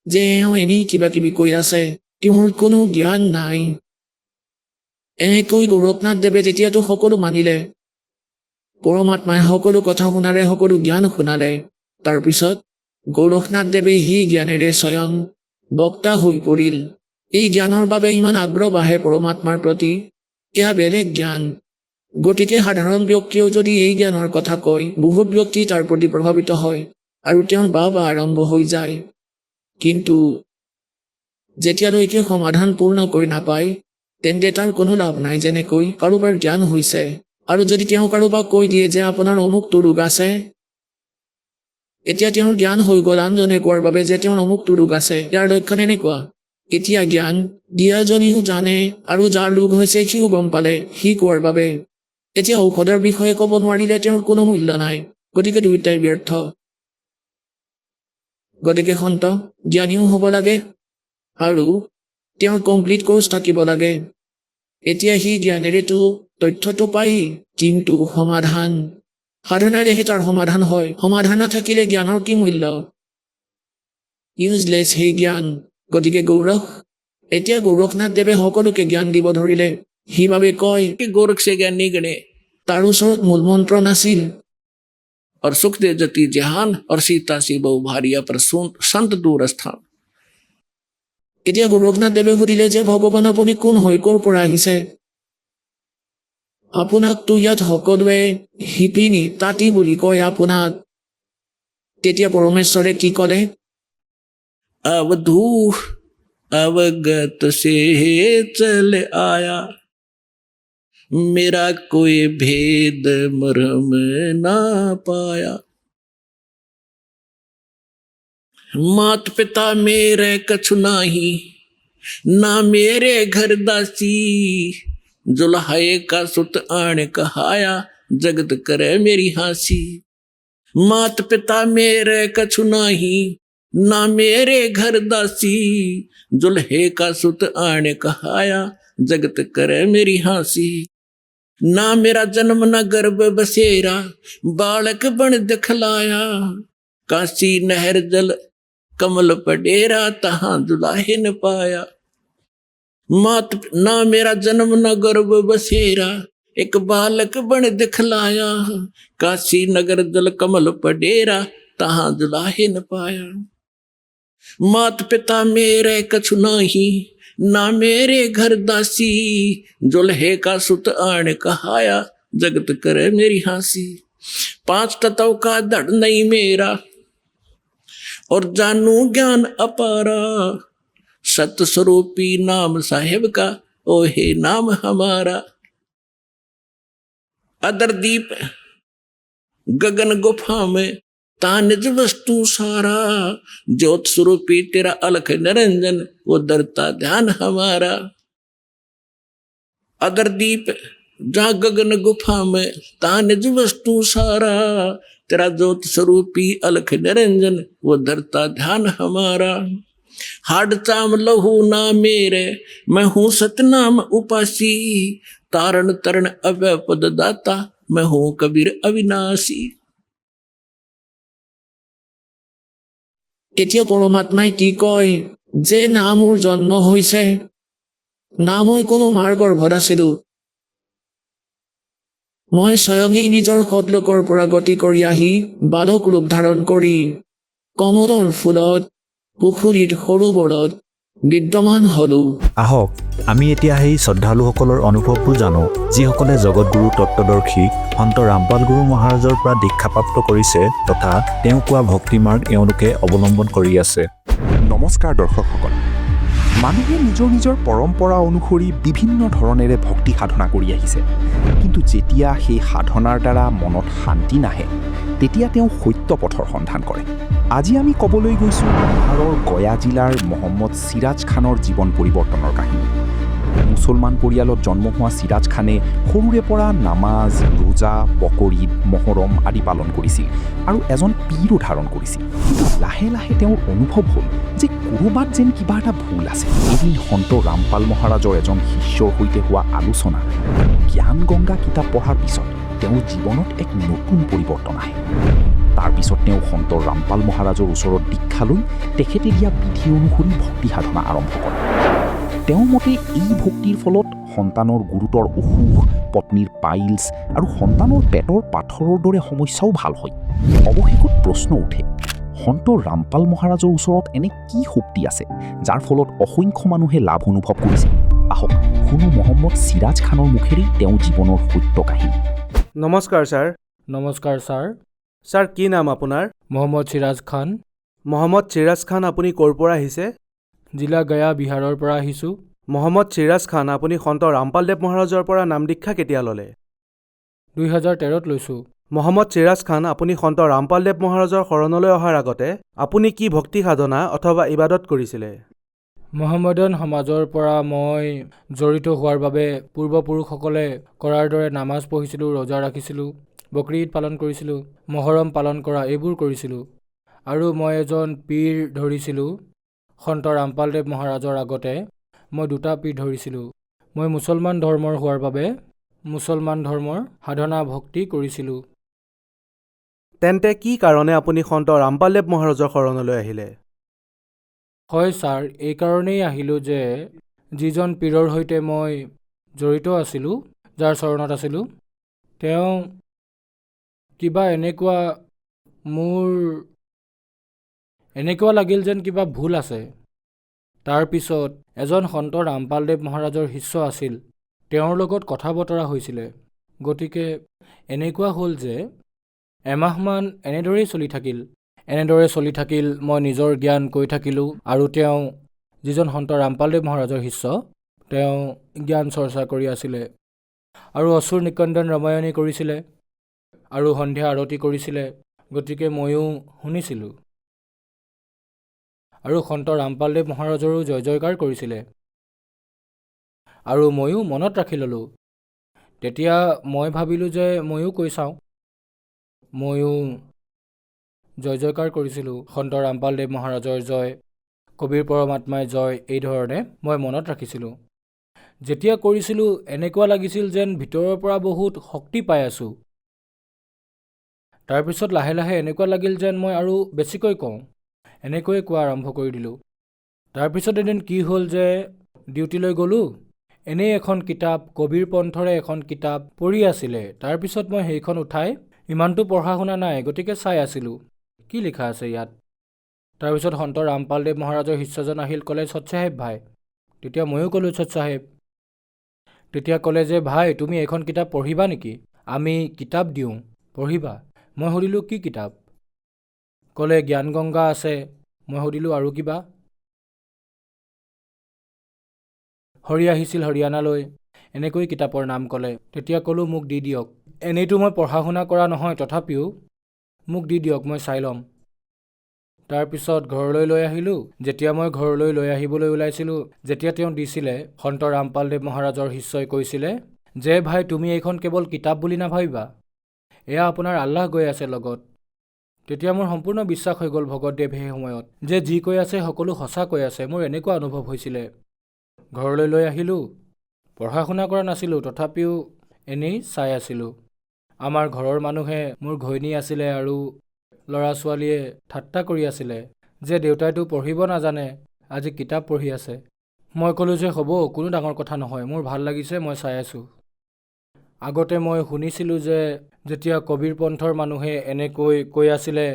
যে এওঁ এনেই কিবা কিবি কৈ আছে, তেওঁৰ কোনো জ্ঞান নাই। এনেকৈ গোৰখনাথদেৱে তেতিয়াতো সকলো মানিলে। পৰমাত্মাই সকলো কথা শুনালে, সকলো জ্ঞান শুনালে। তাৰপিছত গোৰখনাথদেৱে সেই জ্ঞানেৰে স্বয়ং বক্তা হৈ পৰিল। এই জ্ঞানৰ বাবে ইমান আগ্ৰহ বাঢ়ে পৰমাত্মাৰ প্ৰতি। এয়া বেলেগ জ্ঞান। গতিকে সাধাৰণ ব্যক্তিয়েও যদি এই জ্ঞানৰ কথা কয়, বহুত ব্যক্তি তাৰ প্ৰতি প্ৰভাৱিত হয়, আৰু তেওঁৰ বাবা আৰম্ভ হৈ যায়। কিন্তু যেতিয়ালৈকে সমাধান পূৰ্ণকৈ নাপায়, তেন্তে তাৰ কোনো লাভ নাই। যেনেকৈ কাৰোবাৰ জ্ঞান হৈছে, আৰু যদি তেওঁ কাৰোবাক কৈ দিয়ে যে আপোনাৰ অমুকটো ৰোগ আছে, এতিয়া তেওঁৰ জ্ঞান হৈ গ'ল আনজনে কোৱাৰ বাবে যে তেওঁৰ অমুকটো ৰোগ আছে। ইয়াৰ লক্ষণ এনেকুৱা। এতিয়া জ্ঞান দিয়াজনীও জানে, আৰু যাৰ ৰোগ হৈছে সিও গম পালে, সি কোৱাৰ বাবে। এতিয়া ঔষধৰ বিষয়ে ক'ব নোৱাৰিলে তেওঁৰ কোনো মূল্য নাই। গতিকে দুয়োটাই ব্যৰ্থ। গতিকে সন্ত জ্ঞানীও হ'ব লাগে, আৰু তেওঁৰ কমপ্লিট কোৰ্চ থাকিব লাগে। এতিয়া সি জ্ঞানেৰেতো তথ্যটো পায়, কিন্তু সমাধান সাধনাৰেহে তাৰ সমাধান হয়। সমাধান নাথাকিলে জ্ঞানৰ কি মূল্য? ইউজলেছ সেই জ্ঞান। গতিকে এতিয়া গোৰখনাথদেৱে সকলোকে জ্ঞান দিব ধৰিলে। সেইবাবে কয় গোৰখ সে জ্ঞান নিগণে। তাৰ ওচৰত মূল মন্ত্ৰ নাছিল। और सुख दे जति जहान और सीता सी बहु भारिया पर संत दूर स्थान। এতিয়া গোৰখনাথদেৱে সুধিলে যে ভগৱান আপুনি কোন হয়, ক'ৰ পৰা আহিছে? আপোনাকতো ইয়াত সকলোৱে শিপিনী তাঁতী বুলি কয় আপোনাক। তেতিয়া পৰমেশ্বৰে কি ক'লে? अवधू अवगत से चल आया मेरा कोई भेद मरम ना पाया। मात पिता मेरे कछु नाही ना मेरे घर दासी जुल्हाए का सुत आण कहाया जगत करे मेरी हासी। मात पिता मेरे कछु नाही ना मेरे घर दासी जुल्हे का सुत आण कहाया जगत करे मेरी हाँसी। ना मेरा जन्म न गर्भ बसेरा, बालक बन दिखलाया। काशी नहर जल कमल पडेरा, तहां दुलाहे न पाया। मात ना मेरा जन्म न गर्भ बसेरा, एक बालक बन दिखलाया। काशी नगर जल कमल पडेरा, तहां दुलाहे न पाया। मात पिता मेरे कछु नाही, ना मेरे घर दासी। जुल्हे का सुत आण कहाया, जगत करे मेरी हाँसी। 5 तत्व का धड़ नहीं मेरा, और जानू ज्ञान अपारा। सत स्वरूपी नाम साहेब का, ओ हे नाम हमारा। अदर दीप गगन गुफा में, ता निज वस्तु सारा। ज्योत स्वरूपी तेरा अलख निरंजन, वो दरता ध्यान हमारा। अदर दीप जा गगन गुफा में, ता निज वस्तु सारा। तेरा ज्योत स्वरूपी अलख निरंजन, वो धरता ध्यान हमारा। हाड चाम लहू ना मेरे, मैं हूं सतनाम उपासी। तारण तरण अभय पद दाता, मैं हूं कबीर अविनाशी। তেতিয়া পৰমাত্মাই কি কয় যে না মোৰ জন্ম হৈছে, না মই কোনো মাৰ গৰ্ভত আছিলো। মই স্বয়ঙেই নিজৰ সদলোকৰ পৰা গতি কৰি আহি বালক ৰূপ ধাৰণ কৰি কমলৰ ফুলত, পুখুৰীত সৰোবৰত বিদ্যমান হলো। আহক আমি এতিয়া সেই শ্ৰদ্ধালুসকলৰ অনুভৱবোৰ জানো, যিসকলে জগতগুৰু তত্ত্বদৰ্শী সন্ত ৰামপাল গুৰু মহাৰাজৰ পৰা দীক্ষাপ্ৰাপ্ত কৰিছে তথা তেওঁ কোৱা ভক্তিমাৰ্গ এওঁলোকে অৱলম্বন কৰি আছে। নমস্কাৰ দৰ্শকসকল। মানুহে নিজৰ নিজৰ পৰম্পৰা অনুসৰি বিভিন্ন ধৰণেৰে ভক্তি সাধনা কৰি আহিছে, কিন্তু যেতিয়া সেই সাধনাৰ দ্বাৰা মনত শান্তি নাহে, তেতিয়া তেওঁ সত্য পথৰ সন্ধান কৰে। আজি আমি ক'বলৈ গৈছোঁ বিহাৰৰ গয়া জিলাৰ মহম্মদ চিৰাজ খানৰ জীৱন পৰিৱৰ্তনৰ কাহিনী। মুছলমান পৰিয়ালত জন্ম হোৱা চিৰাজ খানে সৰুৰে পৰা নামাজ, ৰোজা, বকৰীদ, মহৰম আদি পালন কৰিছিল আৰু এজন পীৰো ধাৰণ কৰিছিল। কিন্তু লাহে লাহে তেওঁৰ অনুভৱ হ'ল যে ক'ৰবাত যেন কিবা এটা ভুল আছে। এদিন সন্ত ৰামপাল মহাৰাজৰ এজন শিষ্যৰ সৈতে হোৱা আলোচনা জ্ঞান গংগা কিতাপ পঢ়াৰ পিছত তেওঁৰ জীৱনত এক নতুন পৰিৱৰ্তন আহে। তাৰপিছত তেওঁ সন্ত ৰামপাল মহাৰাজৰ ওচৰত দীক্ষা লৈ তেখেতে দিয়া বিধি অনুসৰি ভক্তি সাধনা আৰম্ভ কৰে। তেওঁৰ মতে এই ভক্তিৰ ফলত সন্তানৰ গুৰুতৰ অসুখ, পত্নীৰ পাইলছ আৰু সন্তানৰ পেটৰ পাথৰৰ দৰে সমস্যাও ভাল হয়। অৱশেষত প্ৰশ্ন উঠে, সন্ত ৰামপাল মহাৰাজৰ ওচৰত এনে কি শক্তি আছে যাৰ ফলত অসংখ্য মানুহে লাভ অনুভৱ কৰিছে? আহক শুনো মহম্মদ চিৰাজ খানৰ মুখেৰে তেওঁ জীৱনৰ সত্য কাহিনী। নমস্কাৰ ছাৰ। নমস্কাৰ ছাৰ। ছাৰ কি নাম আপোনাৰ? মহম্মদ চিৰাজ খান। মহম্মদ চিৰাজ খান, আপুনি ক'ৰ পৰা আহিছে? জিলা গয়া বিহাৰৰ পৰা আহিছোঁ। মহম্মদ চিৰাজ খান, আপুনি সন্ত ৰামপালদেৱ মহাৰাজৰ পৰা নাম দীক্ষা কেতিয়া ল'লে? 2013ত লৈছোঁ। মহম্মদ চিৰাজ খান, আপুনি সন্ত ৰামপালদেৱ মহাৰাজৰ শৰণলৈ অহাৰ আগতে আপুনি কি ভক্তি সাধনা অথবা ইবাদত কৰিছিলে? মহম্মদন সমাজৰ পৰা মই জড়িত হোৱাৰ বাবে পূৰ্বপুৰুষসকলে কৰাৰ দৰে নামাজ পঢ়িছিলোঁ, ৰোজা ৰাখিছিলোঁ, বকৰীদ পালন কৰিছিলোঁ, মহৰম পালন কৰা এইবোৰ কৰিছিলোঁ। আৰু মই এজন পীৰ ধৰিছিলোঁ। সন্ত ৰামপালদেৱ মহাৰাজৰ আগতে মই 2টা পীৰ ধৰিছিলোঁ। মই মুছলমান ধৰ্মৰ হোৱাৰ বাবে মুছলমান ধৰ্মৰ সাধনা ভক্তি কৰিছিলোঁ। তেন্তে কি কাৰণে আপুনি সন্ত ৰামপালদেৱ মহাৰাজৰ শৰণলৈ আহিলে? হয় ছাৰ, এইকাৰণেই আহিলোঁ যে যিজন পীৰৰ সৈতে মই জড়িত আছিলোঁ, যাৰ চৰণত আছিলোঁ, তেওঁ কিবা এনেকুৱা লাগিল যেন কিবা ভুল আছে। তাৰপিছত এজন সন্ত ৰামপালদেৱ মহাৰাজৰ শিষ্য আছিল, তেওঁৰ লগত কথা বতৰা হৈছিলে। গতিকে এনেকুৱা হ'ল যে এমাহমান এনেদৰেই চলি থাকিল। মই নিজৰ জ্ঞান কৈ থাকিলোঁ আৰু তেওঁ যিজন সন্ত ৰামপালদেৱ মহাৰাজৰ শিষ্য, তেওঁ জ্ঞান চৰ্চা কৰি আছিলে আৰু অসুৰ নিকন্দন ৰামায়ণী কৰিছিলে আৰু সন্ধিয়া আৰতি কৰিছিলে। গতিকে ময়ো শুনিছিলোঁ আৰু সন্ত ৰামপালদেৱ মহাৰাজৰো জয় জয়কাৰ কৰিছিলে আৰু ময়ো মনত ৰাখি ল'লোঁ। তেতিয়া মই ভাবিলোঁ যে ময়ো কৈ চাওঁ। ময়ো জয় জয়কাৰ কৰিছিলোঁ, সন্ত ৰামপালদেৱ মহাৰাজৰ জয়, কবিৰ পৰমাত্মাই জয়, এই ধৰণে মই মনত ৰাখিছিলোঁ। যেতিয়া কৰিছিলোঁ এনেকুৱা লাগিছিল যেন ভিতৰৰ পৰা বহুত শক্তি পাই আছোঁ। তাৰপিছত লাহে লাহে এনেকুৱা লাগিল যেন মই আৰু বেছিকৈ কওঁ। এনেকৈয়ে কোৱা আৰম্ভ কৰি দিলোঁ। তাৰপিছত এদিন কি হ'ল যে ডিউটিলৈ গ'লোঁ, এনেই এখন কিতাপ, কবিৰ পন্থৰে এখন কিতাপ পঢ়ি আছিলে। তাৰপিছত মই সেইখন উঠাই, ইমানটো পঢ়া শুনা নাই গতিকে চাই আছিলোঁ কি লিখা আছে ইয়াত। তাৰপিছত সন্ত ৰামপালদেৱ মহাৰাজৰ শিষ্যজন আহিল, ক'লে সৎ চাহেব ভাই। তেতিয়া ময়ো ক'লোঁ সৎ চাহেব। তেতিয়া ক'লে যে ভাই তুমি এইখন কিতাপ পঢ়িবা নেকি? আমি কিতাপ দিওঁ, পঢ়িবা। মই সুধিলোঁ কি কিতাপ? ক'লে জ্ঞান গংগা আছে। মই সুধিলোঁ আৰু কিবা? হৰি আহিছিল হৰিয়ানালৈ, এনেকৈ কিতাপৰ নাম ক'লে। তেতিয়া ক'লোঁ মোক দি দিয়ক। এনেইতো মই পঢ়া শুনা কৰা নহয়, তথাপিও মোক দি দিয়ক, মই চাই ল'ম। তাৰপিছত ঘৰলৈ লৈ আহিলোঁ। যেতিয়া মই ঘৰলৈ লৈ আহিবলৈ ওলাইছিলোঁ, যেতিয়া তেওঁ দিছিলে, সন্ত ৰামপালদেৱ মহাৰাজৰ শিষ্যই কৈছিলে যে ভাই তুমি এইখন কেৱল কিতাপ বুলি নাভাবিবা, এয়া আপোনাৰ আল্লাহ গৈ আছে লগত। তেতিয়া মোৰ সম্পূৰ্ণ বিশ্বাস হৈ গ'ল ভগতদেৱ সেই সময়ত যে যি কৈ আছে সকলো সঁচা কৈ আছে। মোৰ এনেকুৱা অনুভৱ হৈছিলে। ঘৰলৈ লৈ আহিলোঁ। পঢ়া শুনা কৰা নাছিলোঁ, তথাপিও এনেই চাই আছিলোঁ। আমাৰ ঘৰৰ মানুহে, মোৰ ঘৈণী আছিলে আৰু ল'ৰা ছোৱালীয়ে ঠাট্টা কৰি আছিলে যে দেউতাইতো পঢ়িব নাজানে, আজি কিতাপ পঢ়ি আছে। মই ক'লোঁ যে হ'ব, কোনো ডাঙৰ কথা নহয়, মোৰ ভাল লাগিছে, মই চাই আছোঁ। আগতে মই শুনিছিলোঁ যে যেতিয়া কবিৰ পন্থৰ মানুহে এনেকৈ কৈ আছিলে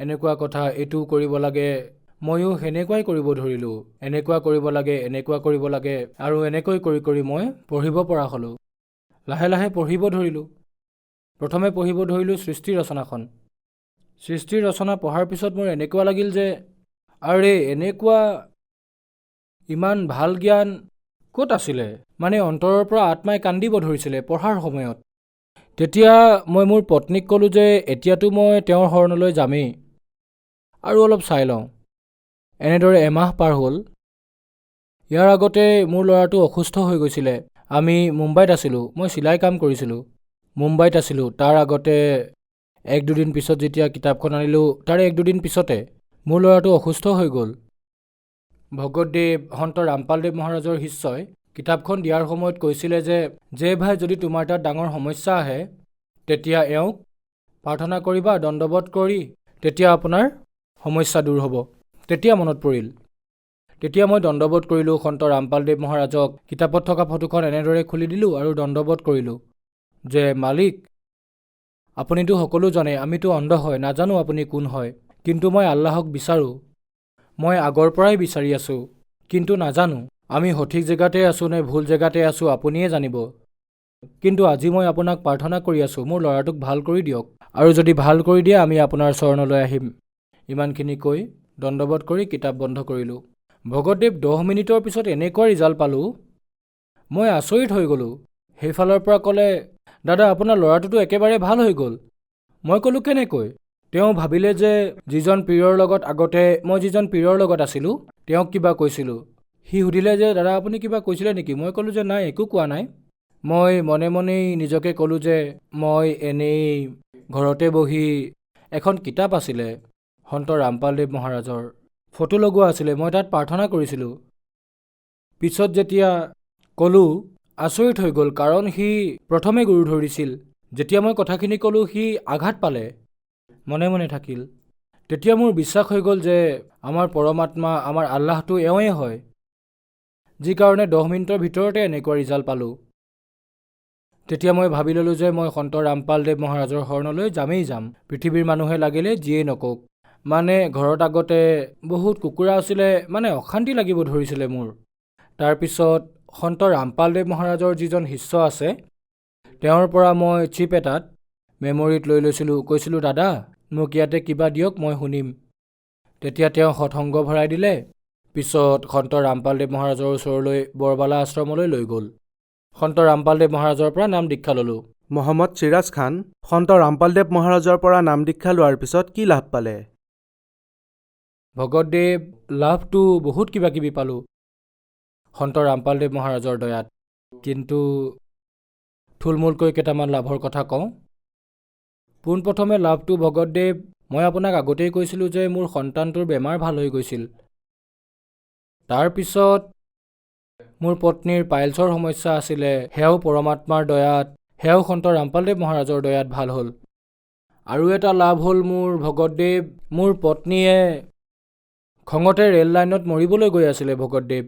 এনেকুৱা কথা, এইটো কৰিব লাগে, ময়ো সেনেকুৱাই কৰিব ধৰিলোঁ। এনেকুৱা কৰিব লাগে, এনেকুৱা কৰিব লাগে, আৰু এনেকৈ কৰি কৰি মই পঢ়িব পৰা হ'লোঁ। লাহে লাহে পঢ়িব ধৰিলোঁ। প্ৰথমে পঢ়িব ধৰিলোঁ সৃষ্টি ৰচনাখন। সৃষ্টিৰ ৰচনা পঢ়াৰ পিছত মোৰ এনেকুৱা লাগিল যে আৰে এনেকুৱা ইমান ভাল জ্ঞান ক'ত আছিলে? মানে অন্তৰৰ পৰা আত্মাই কান্দিব ধৰিছিলে পঢ়াৰ সময়ত। তেতিয়া মই মোৰ পত্নীক ক'লোঁ যে এতিয়াতো মই তেওঁৰ শৰণলৈ যামেই, আৰু অলপ চাই লওঁ। এনেদৰে এমাহ পাৰ হ'ল। ইয়াৰ আগতে মোৰ ল'ৰাটো অসুস্থ হৈ গৈছিলে। আমি মুম্বাইত আছিলোঁ, মই চিলাই কাম কৰিছিলোঁ। মুম্বাইত আছিলোঁ। তাৰ আগতে এক দুদিন পিছত যেতিয়া কিতাপখন আনিলোঁ, তাৰে এক দুদিন পিছতে মোৰ ল'ৰাটো অসুস্থ হৈ গ'ল। ভগতদেৱ সন্ত ৰামপালদেৱ মহাৰাজৰ শিষ্যই কিতাপখন দিয়াৰ সময়ত কৈছিলে যে ভাই যদি তোমাৰ তাত ডাঙৰ সমস্যা আহে, তেতিয়া এওঁক প্ৰাৰ্থনা কৰিবা দণ্ডবত কৰি, তেতিয়া আপোনাৰ সমস্যা দূৰ হ'ব। তেতিয়া মনত পৰিল। তেতিয়া মই দণ্ডবত কৰিলোঁ সন্ত ৰামপালদেৱ মহাৰাজক। কিতাপত থকা ফটোখন এনেদৰে খুলি দিলোঁ আৰু দণ্ডবত কৰিলোঁ যে মালিক, আপুনিতো সকলো জানে, আমিতো অন্ধ হয়, নাজানো আপুনি কোন হয়, কিন্তু মই আল্লাহক বিচাৰোঁ। মই আগৰ পৰাই বিচাৰি আছোঁ, কিন্তু নাজানো আমি সঠিক জেগাতে আছোঁ নে ভুল জেগাতে আছোঁ, আপুনিয়ে জানিব। কিন্তু আজি মই আপোনাক প্ৰাৰ্থনা কৰি আছোঁ, মোৰ ল'ৰাটোক ভাল কৰি দিয়ক, আৰু যদি ভাল কৰি দিয়ে আমি আপোনাৰ চৰণলৈ আহিম। ইমানখিনি কৈ দণ্ডবত কৰি কিতাপ বন্ধ কৰিলোঁ। ভগতদেৱ 10 মিনিটৰ পিছত এনেকুৱা ৰিজাল্ট পালোঁ, মই আচৰিত হৈ গ'লোঁ। সেইফালৰ পৰা ক'লে দাদা আপোনাৰ ল'ৰাটোতো একেবাৰে ভাল হৈ গ'ল। মই ক'লোঁ কেনেকৈ? তেওঁ ভাবিলে যে যিজন পীৰৰ লগত আগতে মই যিজন পীৰৰ লগত আছিলোঁ তেওঁক কিবা কৈছিলোঁ। সি সুধিলে যে দাদা আপুনি কিবা কৈছিলে নেকি? মই ক'লোঁ যে নাই, একো কোৱা নাই। মই মনে মনেই নিজকে ক'লোঁ যে মই এনেই ঘৰতে বহি এখন কিতাপ আছিলে সন্ত ৰামপালদেৱ মহাৰাজৰ, ফটো লগোৱা আছিলে, মই তাত প্ৰাৰ্থনা কৰিছিলোঁ। পিছত যেতিয়া ক'লোঁ আচৰিত হৈ গ'ল, কাৰণ সি প্ৰথমে গুৰু ধৰিছিল। যেতিয়া মই কথাখিনি ক'লোঁ সি আঘাত পালে, মনে মনে থাকিল। তেতিয়া মোৰ বিশ্বাস হৈ গ'ল যে আমাৰ পৰমাত্মা, আমাৰ আল্লাহটো এওঁৱেই হয়, যি কাৰণে 10 মিনিটৰ ভিতৰতে এনেকুৱা ৰিজাল্ট পালোঁ। তেতিয়া মই ভাবি ল'লোঁ যে মই সন্ত ৰামপালদেৱ মহাৰাজৰ শৰণলৈ যামেই যাম, পৃথিৱীৰ মানুহে লাগিলে যিয়েই নকওক। মানে ঘৰত আগতে বহুত কুকুৰা আছিলে, মানে অশান্তি লাগিব ধৰিছিলে মোৰ। তাৰপিছত সন্ত ৰামপালদেৱ মহাৰাজৰ যিজন শিষ্য আছে, তেওঁৰ পৰা মই চিপ এটাত মেমৰিত লৈ লৈছিলোঁ। কৈছিলোঁ দাদা মোক ইয়াতে কিবা দিয়ক, মই শুনিম। তেতিয়া তেওঁ সৎসংগ ভৰাই দিলে। পিছত সন্ত ৰামপালদেৱ মহাৰাজৰ ওচৰলৈ বৰবালা আশ্ৰমলৈ লৈ গ'ল। সন্ত ৰামপালদেৱ মহাৰাজৰ পৰা নাম দীক্ষা ল'লোঁ। মহম্মদ চিৰাজ খান সন্ত ৰামপালদেৱ মহাৰাজৰ পৰা নাম দীক্ষা লোৱাৰ পিছত কি লাভ পালে? ভগতদেৱ লাভটো বহুত কিবা কিবি পালোঁ সন্ত ৰামপালদেৱ মহাৰাজৰ দয়াত, কিন্তু থুলমূলকৈ কেইটামান লাভৰ কথা কওঁ। পোনপ্ৰথমে লাভটো ভগতদেৱ, মই আপোনাক আগতেই কৈছিলোঁ যে মোৰ সন্তানটোৰ বেমাৰ ভাল হৈ গৈছিল। তাৰপিছত মোৰ পত্নীৰ পাইলছৰ সমস্যা আছিলে, সেয়াও পৰমাত্মাৰ দয়াত, সেয়াও সন্ত ৰামপালদেৱ মহাৰাজৰ দয়াত ভাল হ'ল। আৰু এটা লাভ হ'ল মোৰ ভগতদেৱ, মোৰ পত্নীয়ে খঙতে ৰেল লাইনত মৰিবলৈ গৈ আছিলে ভগতদেৱ।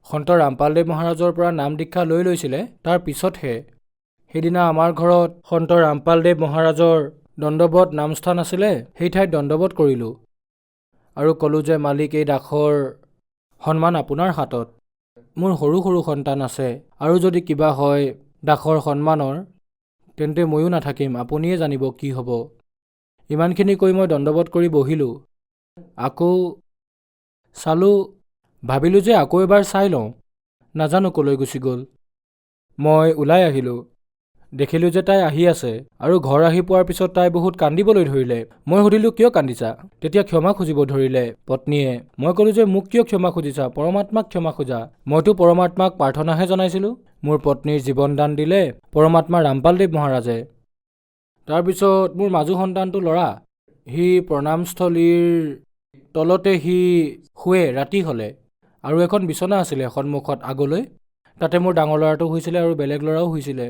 সন্ত ৰামপালদেৱ মহাৰাজৰ পৰা নাম দীক্ষা লৈ লৈছিলে, তাৰ পিছতহে সেইদিনা আমাৰ ঘৰত সন্ত ৰামপালদেৱ মহাৰাজৰ দণ্ডৱত নামস্থান আছিলে, সেই ঠাইত দণ্ডৱত কৰিলোঁ আৰু ক'লোঁ যে মালিক, এই দাসৰ সন্মান আপোনাৰ হাতত। মোৰ সৰু সৰু সন্তান আছে, আৰু যদি কিবা হয় দাসৰ সন্মানৰ, তেন্তে ময়ো নাথাকিম, আপুনিয়ে জানিব কি হ'ব। ইমানখিনি কৈ মই দণ্ডৱত কৰি বহিলোঁ। আকৌ চালোঁ, ভাবিলোঁ যে আকৌ এবাৰ চাই লওঁ, নাজানো ক'লৈ গুচি গ'ল। মই ওলাই আহিলোঁ, দেখিলোঁ যে তাই আহি আছে, আৰু ঘৰ আহি পোৱাৰ পিছত তাই বহুত কান্দিবলৈ ধৰিলে। মই সুধিলোঁ, কিয় কান্দিছা? তেতিয়া ক্ষমা খুজিব ধৰিলে পত্নীয়ে। মই ক'লোঁ যে মোক কিয় ক্ষমা খুজিছা? পৰমাত্মাক ক্ষমা খোজা। মইতো পৰমাত্মাক প্ৰাৰ্থনাহে জনাইছিলোঁ। মোৰ পত্নীৰ জীৱন দান দিলে পৰমাত্মা ৰামপালদেৱ মহাৰাজে। তাৰপিছত মোৰ মাজু সন্তানটো ল'ৰা, সি প্ৰণামস্থলীৰ তলতে সি শুৱে ৰাতি হ'লে, আৰু এখন বিচনা আছিলে সন্মুখত আগলৈ, তাতে মোৰ ডাঙৰ ল'ৰাটো শুইছিলে আৰু বেলেগ ল'ৰাও শুইছিলে।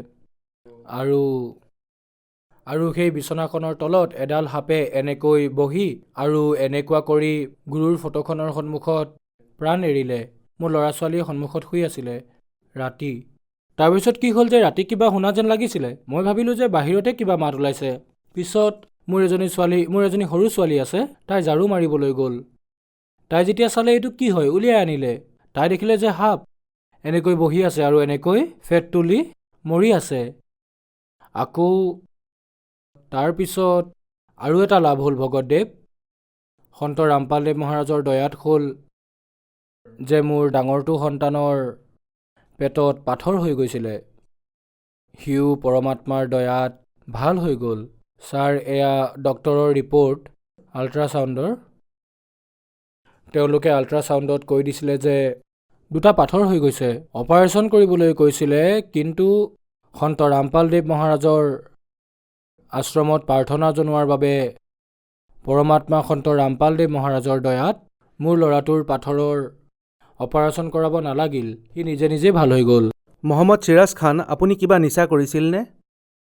আৰু সেই বিচনাখনৰ তলত এডাল সাপে এনেকৈ বহি আৰু এনেকুৱা কৰি গুৰুৰ ফটোখনৰ সন্মুখত প্ৰাণ এৰিলে। মোৰ ল'ৰা ছোৱালীয়ে সন্মুখত শুই আছিলে ৰাতি। তাৰপিছত কি হ'ল যে ৰাতি কিবা শুনা যেন লাগিছিলে। মই ভাবিলোঁ যে বাহিৰতে কিবা মাত ওলাইছে। পিছত মোৰ এজনী সৰু ছোৱালী আছে, তাই ঝাৰু মাৰিবলৈ গ'ল। তাই যেতিয়া চালে এইটো কি হয়, উলিয়াই আনিলে। তাই দেখিলে যে সাপ এনেকৈ বহি আছে আৰু এনেকৈ ফেট তুলি মৰি আছে। আকৌ তাৰপিছত আৰু এটা লাভ হ'ল ভগতদেৱ, সন্ত ৰামপালদেৱ মহাৰাজৰ দয়াত হ'ল যে মোৰ ডাঙৰটো সন্তানৰ পেটত পাথৰ হৈ গৈছিলে, সিও পৰমাত্মাৰ দয়াত ভাল হৈ গ'ল। ছাৰ, এয়া ডক্তৰৰ ৰিপৰ্ট, আল্ট্ৰাছাউণ্ডৰ। তেওঁলোকে আল্ট্ৰাছাউণ্ডত কৈ দিছিলে যে 2টা পাথৰ হৈ গৈছে, অপাৰেশ্যন কৰিবলৈ কৈছিলে, কিন্তু সন্ত ৰামপালদেৱ মহাৰাজৰ আশ্ৰমত প্ৰাৰ্থনা জনোৱাৰ বাবে পৰমাত্মা সন্ত ৰামপালদেৱ মহাৰাজৰ দয়াত মোৰ ল'ৰাটোৰ পাথৰৰ অপাৰেশ্যন কৰাব নালাগিল, সি নিজে নিজে ভাল হৈ গ'ল। মহম্মদ চিৰাজ খান, আপুনি কিবা নিচা কৰিছিলনে?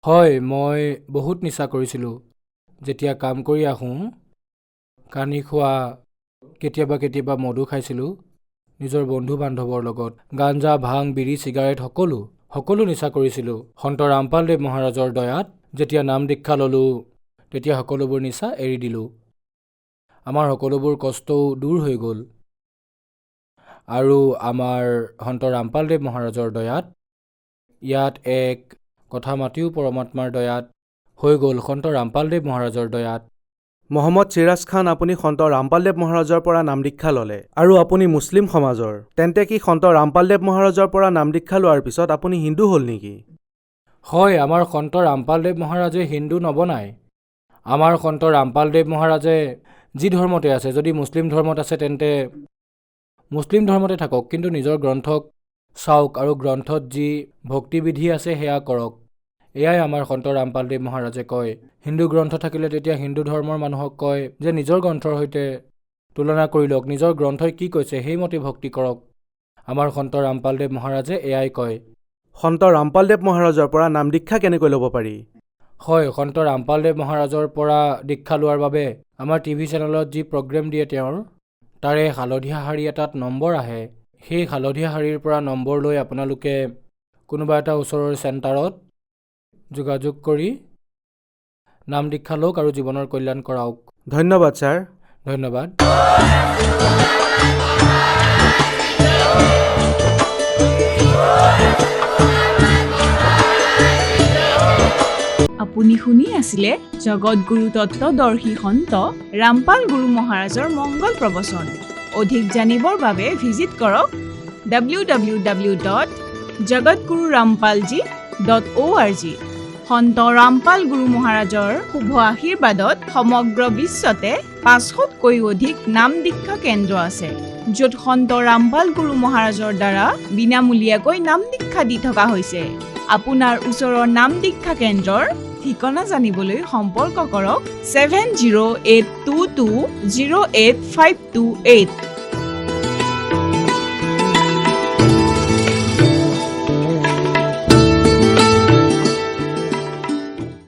হয়, মই বহুত নিচা কৰিছিলোঁ। যেতিয়া কাম কৰি আহোঁ, কানি খোৱা, কেতিয়াবা মদু খাইছিলোঁ নিজৰ বন্ধু বান্ধৱৰ লগত। গাঞ্জা, ভাং, বিড়ি, চিগাৰেট সকলো নিচা কৰিছিলোঁ। সন্ত ৰামপালদেৱ মহাৰাজৰ দয়াত যেতিয়া নাম দীক্ষা ল'লোঁ, তেতিয়া সকলোবোৰ নিচা এৰি দিলোঁ। আমাৰ সকলোবোৰ কষ্টও দূৰ হৈ গ'ল। আৰু আমাৰ সন্ত ৰামপালদেৱ মহাৰাজৰ দয়াত ইয়াত এক কথা মাতিও পৰমাত্মাৰ দয়াত হৈ গ'ল, সন্ত ৰামপালদেৱ মহাৰাজৰ দয়াত। মহম্মদ চিৰাজ খান, আপুনি সন্ত ৰামপালদেৱ মহাৰাজৰ পৰা নাম দীক্ষা ল'লে আৰু আপুনি মুছলিম সমাজৰ, তেন্তে কি সন্ত ৰামপালদেৱ মহাৰাজৰ পৰা নাম দীক্ষা লোৱাৰ পিছত আপুনি হিন্দু হ'ল নেকি? হয়, আমাৰ সন্ত ৰামপালদেৱ মহাৰাজে হিন্দু নবনায়। আমাৰ সন্ত ৰামপালদেৱ মহাৰাজে যি ধৰ্মতে আছে, যদি মুছলিম ধৰ্মত আছে তেন্তে মুছলিম ধৰ্মতে থাকক, কিন্তু নিজৰ গ্ৰন্থক চাওক আৰু গ্ৰন্থত যি ভক্তিবিধি আছে সেয়া কৰক। এয়াই আমাৰ সন্ত ৰামপালদেৱ মহাৰাজে কয়। হিন্দু গ্ৰন্থ থাকিলে তেতিয়া হিন্দু ধৰ্মৰ মানুহক কয় যে নিজৰ গ্ৰন্থৰ সৈতে তুলনা কৰি লওক, নিজৰ গ্ৰন্থই কি কৈছে সেইমতে ভক্তি কৰক। আমাৰ সন্ত ৰামপালদেৱ মহাৰাজে এয়াই কয়। সন্ত ৰামপালদেৱ মহাৰাজৰ পৰা নাম দীক্ষা কেনেকৈ ল'ব পাৰি? হয়, সন্ত ৰামপালদেৱ মহাৰাজৰ পৰা দীক্ষা লোৱাৰ বাবে আমাৰ টিভি চেনেলত যি প্ৰগ্ৰেম দিয়ে তেওঁৰ, তাৰে হালধীয়া শাৰী এটাত নম্বৰ আহে। সেই হালধীয়া শাৰীৰ পৰা নম্বৰ লৈ আপোনালোকে কোনোবা এটা ওচৰৰ চেণ্টাৰত যোগাযোগ কৰি নাম দীক্ষা লওক আৰু জীৱনৰ কল্যাণ কৰাওক। ধন্যবাদ ছাৰ। ধন্যবাদ। আপুনি শুনি আছিলে জগতগুৰু তত্ত্বদৰ্শী সন্ত ৰামপাল গুৰু মহাৰাজৰ মংগল প্ৰবচন। অধিক জানিবৰ বাবে ভিজিট কৰক www.jagatgururampalji.org। সন্ত ৰামপাল গুৰু মহাৰাজৰ শুভ আশীৰ্বাদত সমগ্ৰ বিশ্বতে 500তকৈও অধিক নাম দীক্ষা কেন্দ্ৰ আছে, য'ত সন্ত ৰামপাল গুৰু মহাৰাজৰ দ্বাৰা বিনামূলীয়াকৈ নাম দীক্ষা দি থকা হৈছে। আপোনাৰ ওচৰৰ নাম দীক্ষা কেন্দ্ৰৰ ঠিকনা জানিবলৈ সম্পৰ্ক কৰক 7082208528।